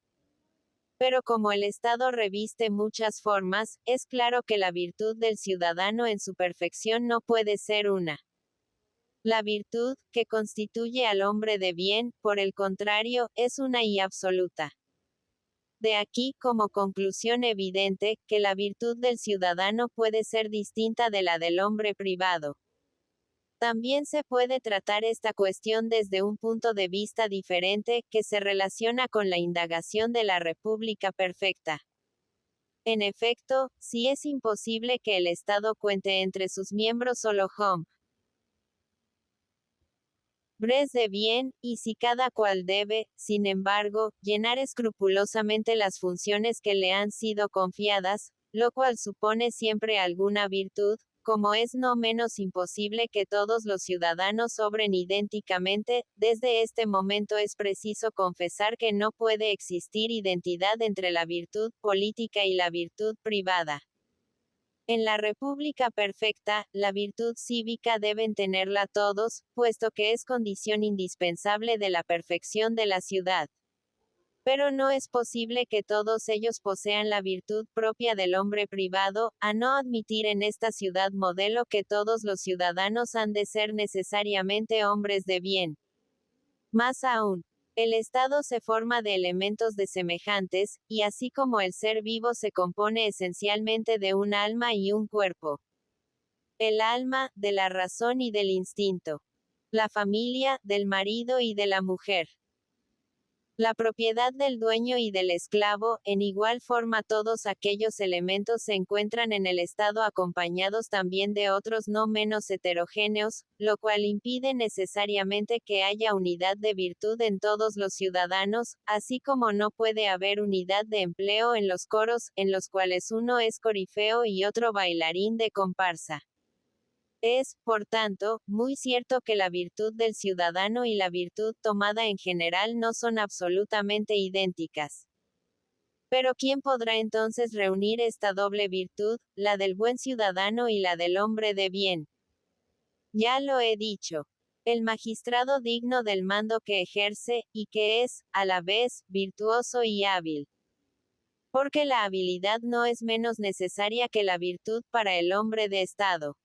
Pero como el Estado reviste muchas formas, es claro que la virtud del ciudadano en su perfección no puede ser una. La virtud, que constituye al hombre de bien, por el contrario, es una y absoluta. De aquí, como conclusión evidente, que la virtud del ciudadano puede ser distinta de la del hombre privado. También se puede tratar esta cuestión desde un punto de vista diferente, que se relaciona con la indagación de la República perfecta. En efecto, si es imposible que el Estado cuente entre sus miembros solo hombres de bien, y si cada cual debe, sin embargo, llenar escrupulosamente las funciones que le han sido confiadas, lo cual supone siempre alguna virtud, como es no menos imposible que todos los ciudadanos obren idénticamente, desde este momento es preciso confesar que no puede existir identidad entre la virtud política y la virtud privada. En la República perfecta, la virtud cívica deben tenerla todos, puesto que es condición indispensable de la perfección de la ciudad. Pero no es posible que todos ellos posean la virtud propia del hombre privado, a no admitir en esta ciudad modelo que todos los ciudadanos han de ser necesariamente hombres de bien. Más aún, el Estado se forma de elementos de semejantes, y así como el ser vivo se compone esencialmente de un alma y un cuerpo. El alma, de la razón y del instinto. La familia, del marido y de la mujer. La propiedad del dueño y del esclavo, en igual forma todos aquellos elementos se encuentran en el Estado acompañados también de otros no menos heterogéneos, lo cual impide necesariamente que haya unidad de virtud en todos los ciudadanos, así como no puede haber unidad de empleo en los coros, en los cuales uno es corifeo y otro bailarín de comparsa. Es, por tanto, muy cierto que la virtud del ciudadano y la virtud tomada en general no son absolutamente idénticas. Pero ¿quién podrá entonces reunir esta doble virtud, la del buen ciudadano y la del hombre de bien? Ya lo he dicho. El magistrado digno del mando que ejerce, y que es, a la vez, virtuoso y hábil. Porque la habilidad no es menos necesaria que la virtud para el hombre de Estado.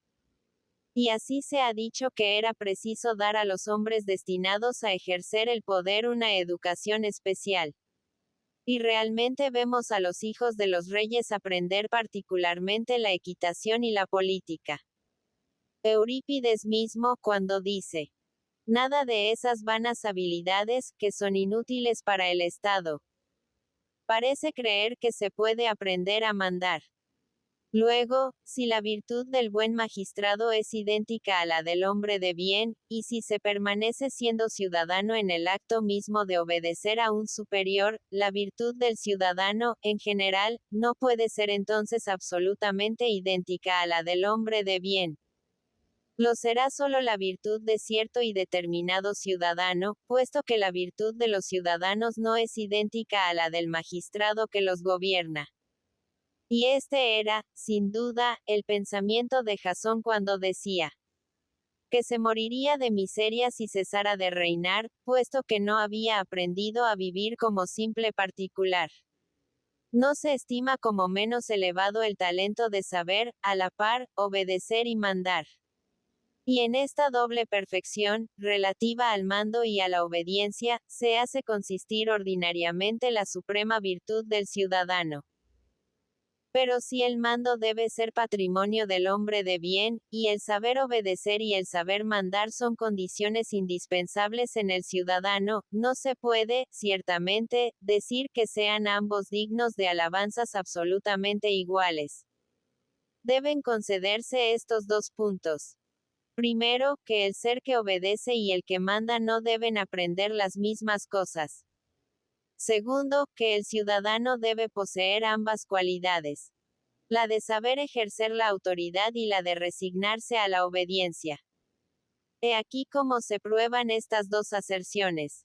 Y así se ha dicho que era preciso dar a los hombres destinados a ejercer el poder una educación especial. Y realmente vemos a los hijos de los reyes aprender particularmente la equitación y la política. Eurípides mismo, cuando dice, nada de esas vanas habilidades, que son inútiles para el Estado, parece creer que se puede aprender a mandar. Luego, si la virtud del buen magistrado es idéntica a la del hombre de bien, y si se permanece siendo ciudadano en el acto mismo de obedecer a un superior, la virtud del ciudadano, en general, no puede ser entonces absolutamente idéntica a la del hombre de bien. Lo será solo la virtud de cierto y determinado ciudadano, puesto que la virtud de los ciudadanos no es idéntica a la del magistrado que los gobierna. Y este era, sin duda, el pensamiento de Jasón cuando decía que se moriría de miseria si cesara de reinar, puesto que no había aprendido a vivir como simple particular. No se estima como menos elevado el talento de saber, a la par, obedecer y mandar. Y en esta doble perfección, relativa al mando y a la obediencia, se hace consistir ordinariamente la suprema virtud del ciudadano. Pero si el mando debe ser patrimonio del hombre de bien, y el saber obedecer y el saber mandar son condiciones indispensables en el ciudadano, no se puede, ciertamente, decir que sean ambos dignos de alabanzas absolutamente iguales. Deben concederse estos dos puntos. Primero, que el ser que obedece y el que manda no deben aprender las mismas cosas. Segundo, que el ciudadano debe poseer ambas cualidades. La de saber ejercer la autoridad y la de resignarse a la obediencia. He aquí cómo se prueban estas dos aserciones.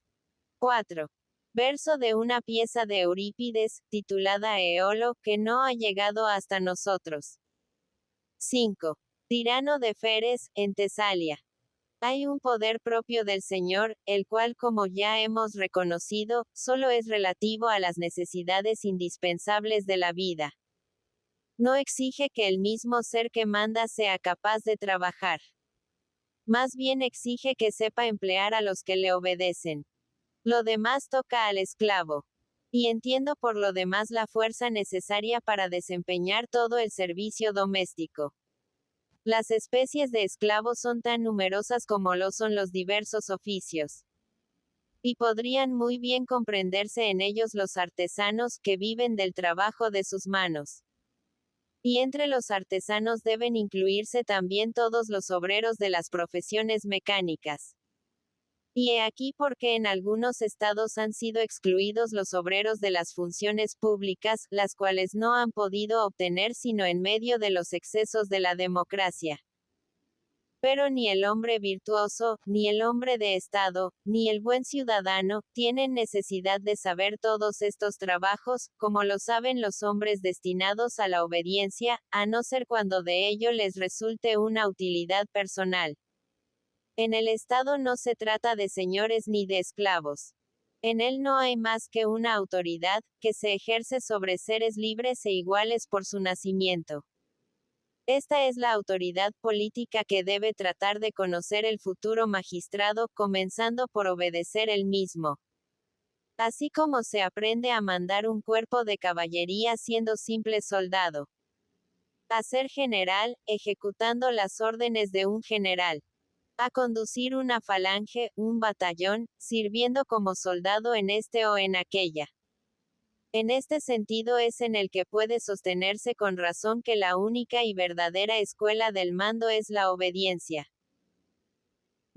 4. Verso de una pieza de Eurípides, titulada Eolo, que no ha llegado hasta nosotros. 5. Tirano de Feres, en Tesalia. Hay un poder propio del Señor, el cual, como ya hemos reconocido, solo es relativo a las necesidades indispensables de la vida. No exige que el mismo ser que manda sea capaz de trabajar. Más bien exige que sepa emplear a los que le obedecen. Lo demás toca al esclavo. Y entiendo por lo demás la fuerza necesaria para desempeñar todo el servicio doméstico. Las especies de esclavos son tan numerosas como lo son los diversos oficios. Y podrían muy bien comprenderse en ellos los artesanos, que viven del trabajo de sus manos. Y entre los artesanos deben incluirse también todos los obreros de las profesiones mecánicas. Y he aquí por qué en algunos estados han sido excluidos los obreros de las funciones públicas, las cuales no han podido obtener sino en medio de los excesos de la democracia. Pero ni el hombre virtuoso, ni el hombre de Estado, ni el buen ciudadano, tienen necesidad de saber todos estos trabajos, como lo saben los hombres destinados a la obediencia, a no ser cuando de ello les resulte una utilidad personal. En el Estado no se trata de señores ni de esclavos. En él no hay más que una autoridad, que se ejerce sobre seres libres e iguales por su nacimiento. Esta es la autoridad política que debe tratar de conocer el futuro magistrado, comenzando por obedecer el mismo. Así como se aprende a mandar un cuerpo de caballería siendo simple soldado. A ser general, ejecutando las órdenes de un general. A conducir una falange, un batallón, sirviendo como soldado en este o en aquella. En este sentido es en el que puede sostenerse con razón que la única y verdadera escuela del mando es la obediencia.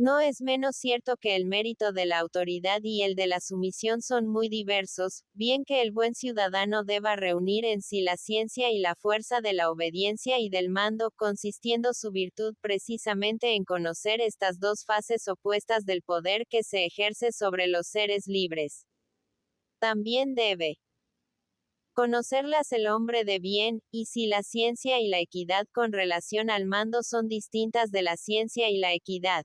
No es menos cierto que el mérito de la autoridad y el de la sumisión son muy diversos, bien que el buen ciudadano deba reunir en sí la ciencia y la fuerza de la obediencia y del mando, consistiendo su virtud precisamente en conocer estas dos fases opuestas del poder que se ejerce sobre los seres libres. También debe conocerlas el hombre de bien, y si la ciencia y la equidad con relación al mando son distintas de la ciencia y la equidad.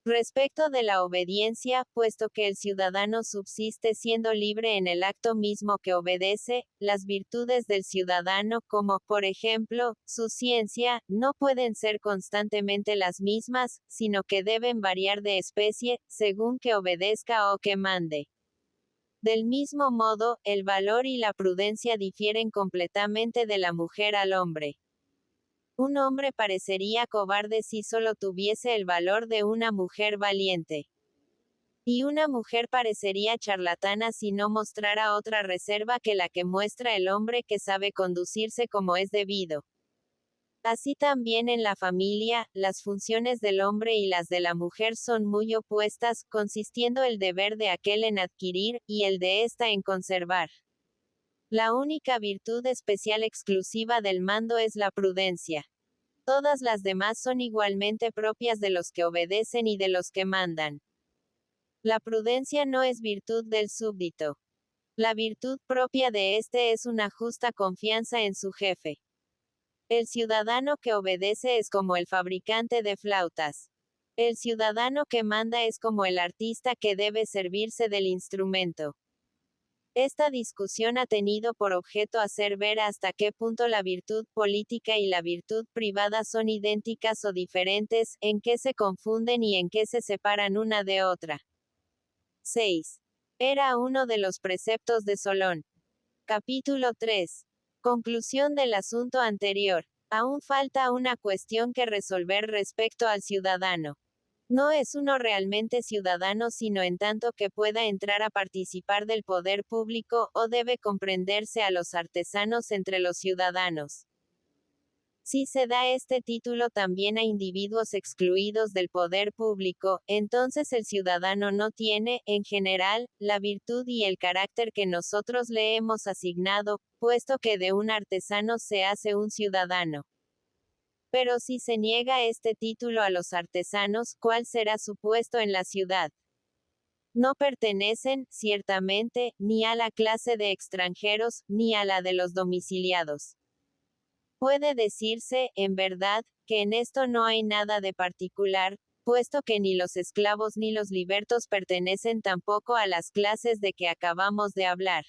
Respecto de la obediencia, puesto que el ciudadano subsiste siendo libre en el acto mismo que obedece, las virtudes del ciudadano, como, por ejemplo, su ciencia, no pueden ser constantemente las mismas, sino que deben variar de especie, según que obedezca o que mande. Del mismo modo, el valor y la prudencia difieren completamente de la mujer al hombre. Un hombre parecería cobarde si solo tuviese el valor de una mujer valiente. Y una mujer parecería charlatana si no mostrara otra reserva que la que muestra el hombre que sabe conducirse como es debido. Así también en la familia, las funciones del hombre y las de la mujer son muy opuestas, consistiendo el deber de aquel en adquirir, y el de ésta en conservar. La única virtud especial exclusiva del mando es la prudencia. Todas las demás son igualmente propias de los que obedecen y de los que mandan. La prudencia no es virtud del súbdito. La virtud propia de éste es una justa confianza en su jefe. El ciudadano que obedece es como el fabricante de flautas. El ciudadano que manda es como el artista que debe servirse del instrumento. Esta discusión ha tenido por objeto hacer ver hasta qué punto la virtud política y la virtud privada son idénticas o diferentes, en qué se confunden y en qué se separan una de otra. 6. Era uno de los preceptos de Solón. Capítulo 3. Conclusión del asunto anterior. Aún falta una cuestión que resolver respecto al ciudadano. No es uno realmente ciudadano sino en tanto que pueda entrar a participar del poder público o debe comprenderse a los artesanos entre los ciudadanos. Si se da este título también a individuos excluidos del poder público, entonces el ciudadano no tiene, en general, la virtud y el carácter que nosotros le hemos asignado, puesto que de un artesano se hace un ciudadano. Pero si se niega este título a los artesanos, ¿cuál será su puesto en la ciudad? No pertenecen, ciertamente, ni a la clase de extranjeros, ni a la de los domiciliados. Puede decirse, en verdad, que en esto no hay nada de particular, puesto que ni los esclavos ni los libertos pertenecen tampoco a las clases de que acabamos de hablar.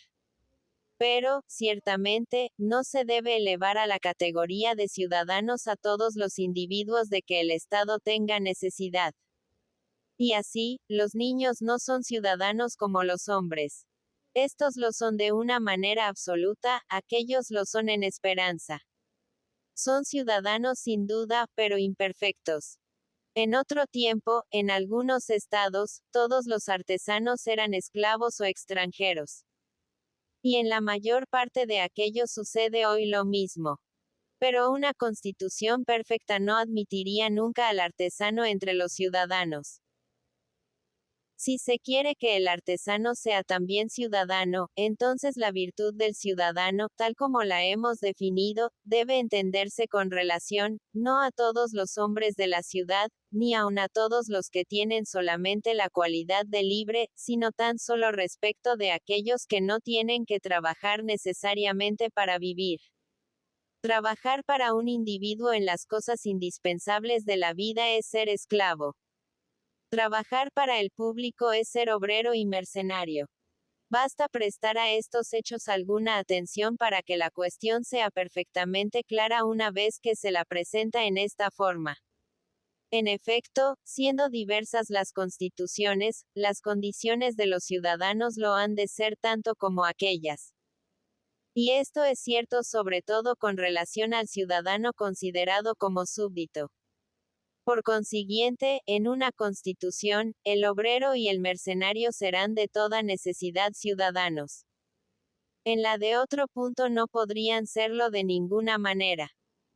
Pero, ciertamente, no se debe elevar a la categoría de ciudadanos a todos los individuos de que el Estado tenga necesidad. Y así, los niños no son ciudadanos como los hombres. Estos lo son de una manera absoluta, aquellos lo son en esperanza. Son ciudadanos sin duda, pero imperfectos. En otro tiempo, en algunos estados, todos los artesanos eran esclavos o extranjeros. Y en la mayor parte de aquellos sucede hoy lo mismo. Pero una constitución perfecta no admitiría nunca al artesano entre los ciudadanos. Si se quiere que el artesano sea también ciudadano, entonces la virtud del ciudadano, tal como la hemos definido, debe entenderse con relación, no a todos los hombres de la ciudad, ni aun a todos los que tienen solamente la cualidad de libre, sino tan solo respecto de aquellos que no tienen que trabajar necesariamente para vivir. Trabajar para un individuo en las cosas indispensables de la vida es ser esclavo. Trabajar para el público es ser obrero y mercenario. Basta prestar a estos hechos alguna atención para que la cuestión sea perfectamente clara una vez que se la presenta en esta forma. En efecto, siendo diversas las constituciones, las condiciones de los ciudadanos lo han de ser tanto como aquellas. Y esto es cierto sobre todo con relación al ciudadano considerado como súbdito. Por consiguiente, en una constitución, el obrero y el mercenario serán de toda necesidad ciudadanos. En la de otro punto no podrían serlo de ninguna manera.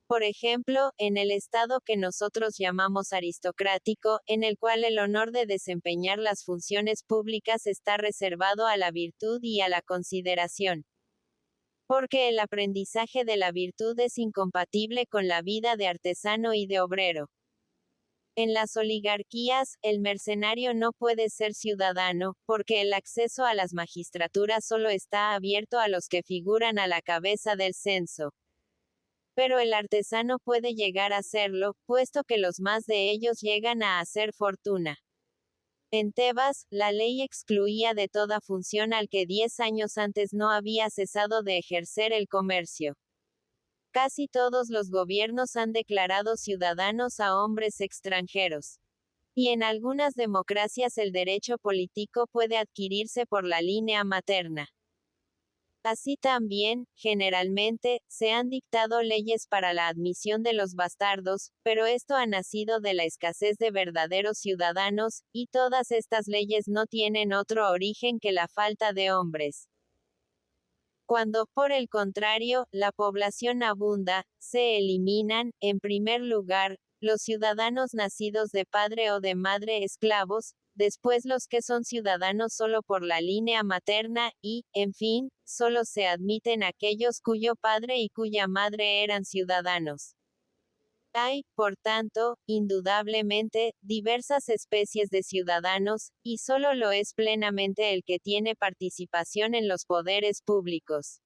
Por ejemplo, en el estado que nosotros llamamos aristocrático, en el cual el honor de desempeñar las funciones públicas está reservado a la virtud y a la consideración. Porque el aprendizaje de la virtud es incompatible con la vida de artesano y de obrero. En las oligarquías, el mercenario no puede ser ciudadano, porque el acceso a las magistraturas solo está abierto a los que figuran a la cabeza del censo. Pero el artesano puede llegar a serlo, puesto que los más de ellos llegan a hacer fortuna. En Tebas, la ley excluía de toda función al que 10 años antes no había cesado de ejercer el comercio. Casi todos los gobiernos han declarado ciudadanos a hombres extranjeros. Y en algunas democracias el derecho político puede adquirirse por la línea materna. Así también, generalmente, se han dictado leyes para la admisión de los bastardos, pero esto ha nacido de la escasez de verdaderos ciudadanos, y todas estas leyes no tienen otro origen que la falta de hombres. Cuando, por el contrario, la población abunda, se eliminan, en primer lugar, los ciudadanos nacidos de padre o de madre esclavos, después los que son ciudadanos solo por la línea materna, y, en fin, solo se admiten aquellos cuyo padre y cuya madre eran ciudadanos. Hay, por tanto, indudablemente, diversas especies de ciudadanos, y solo lo es plenamente el que tiene participación en los poderes públicos.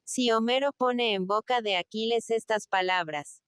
Si Homero pone en boca de Aquiles estas palabras,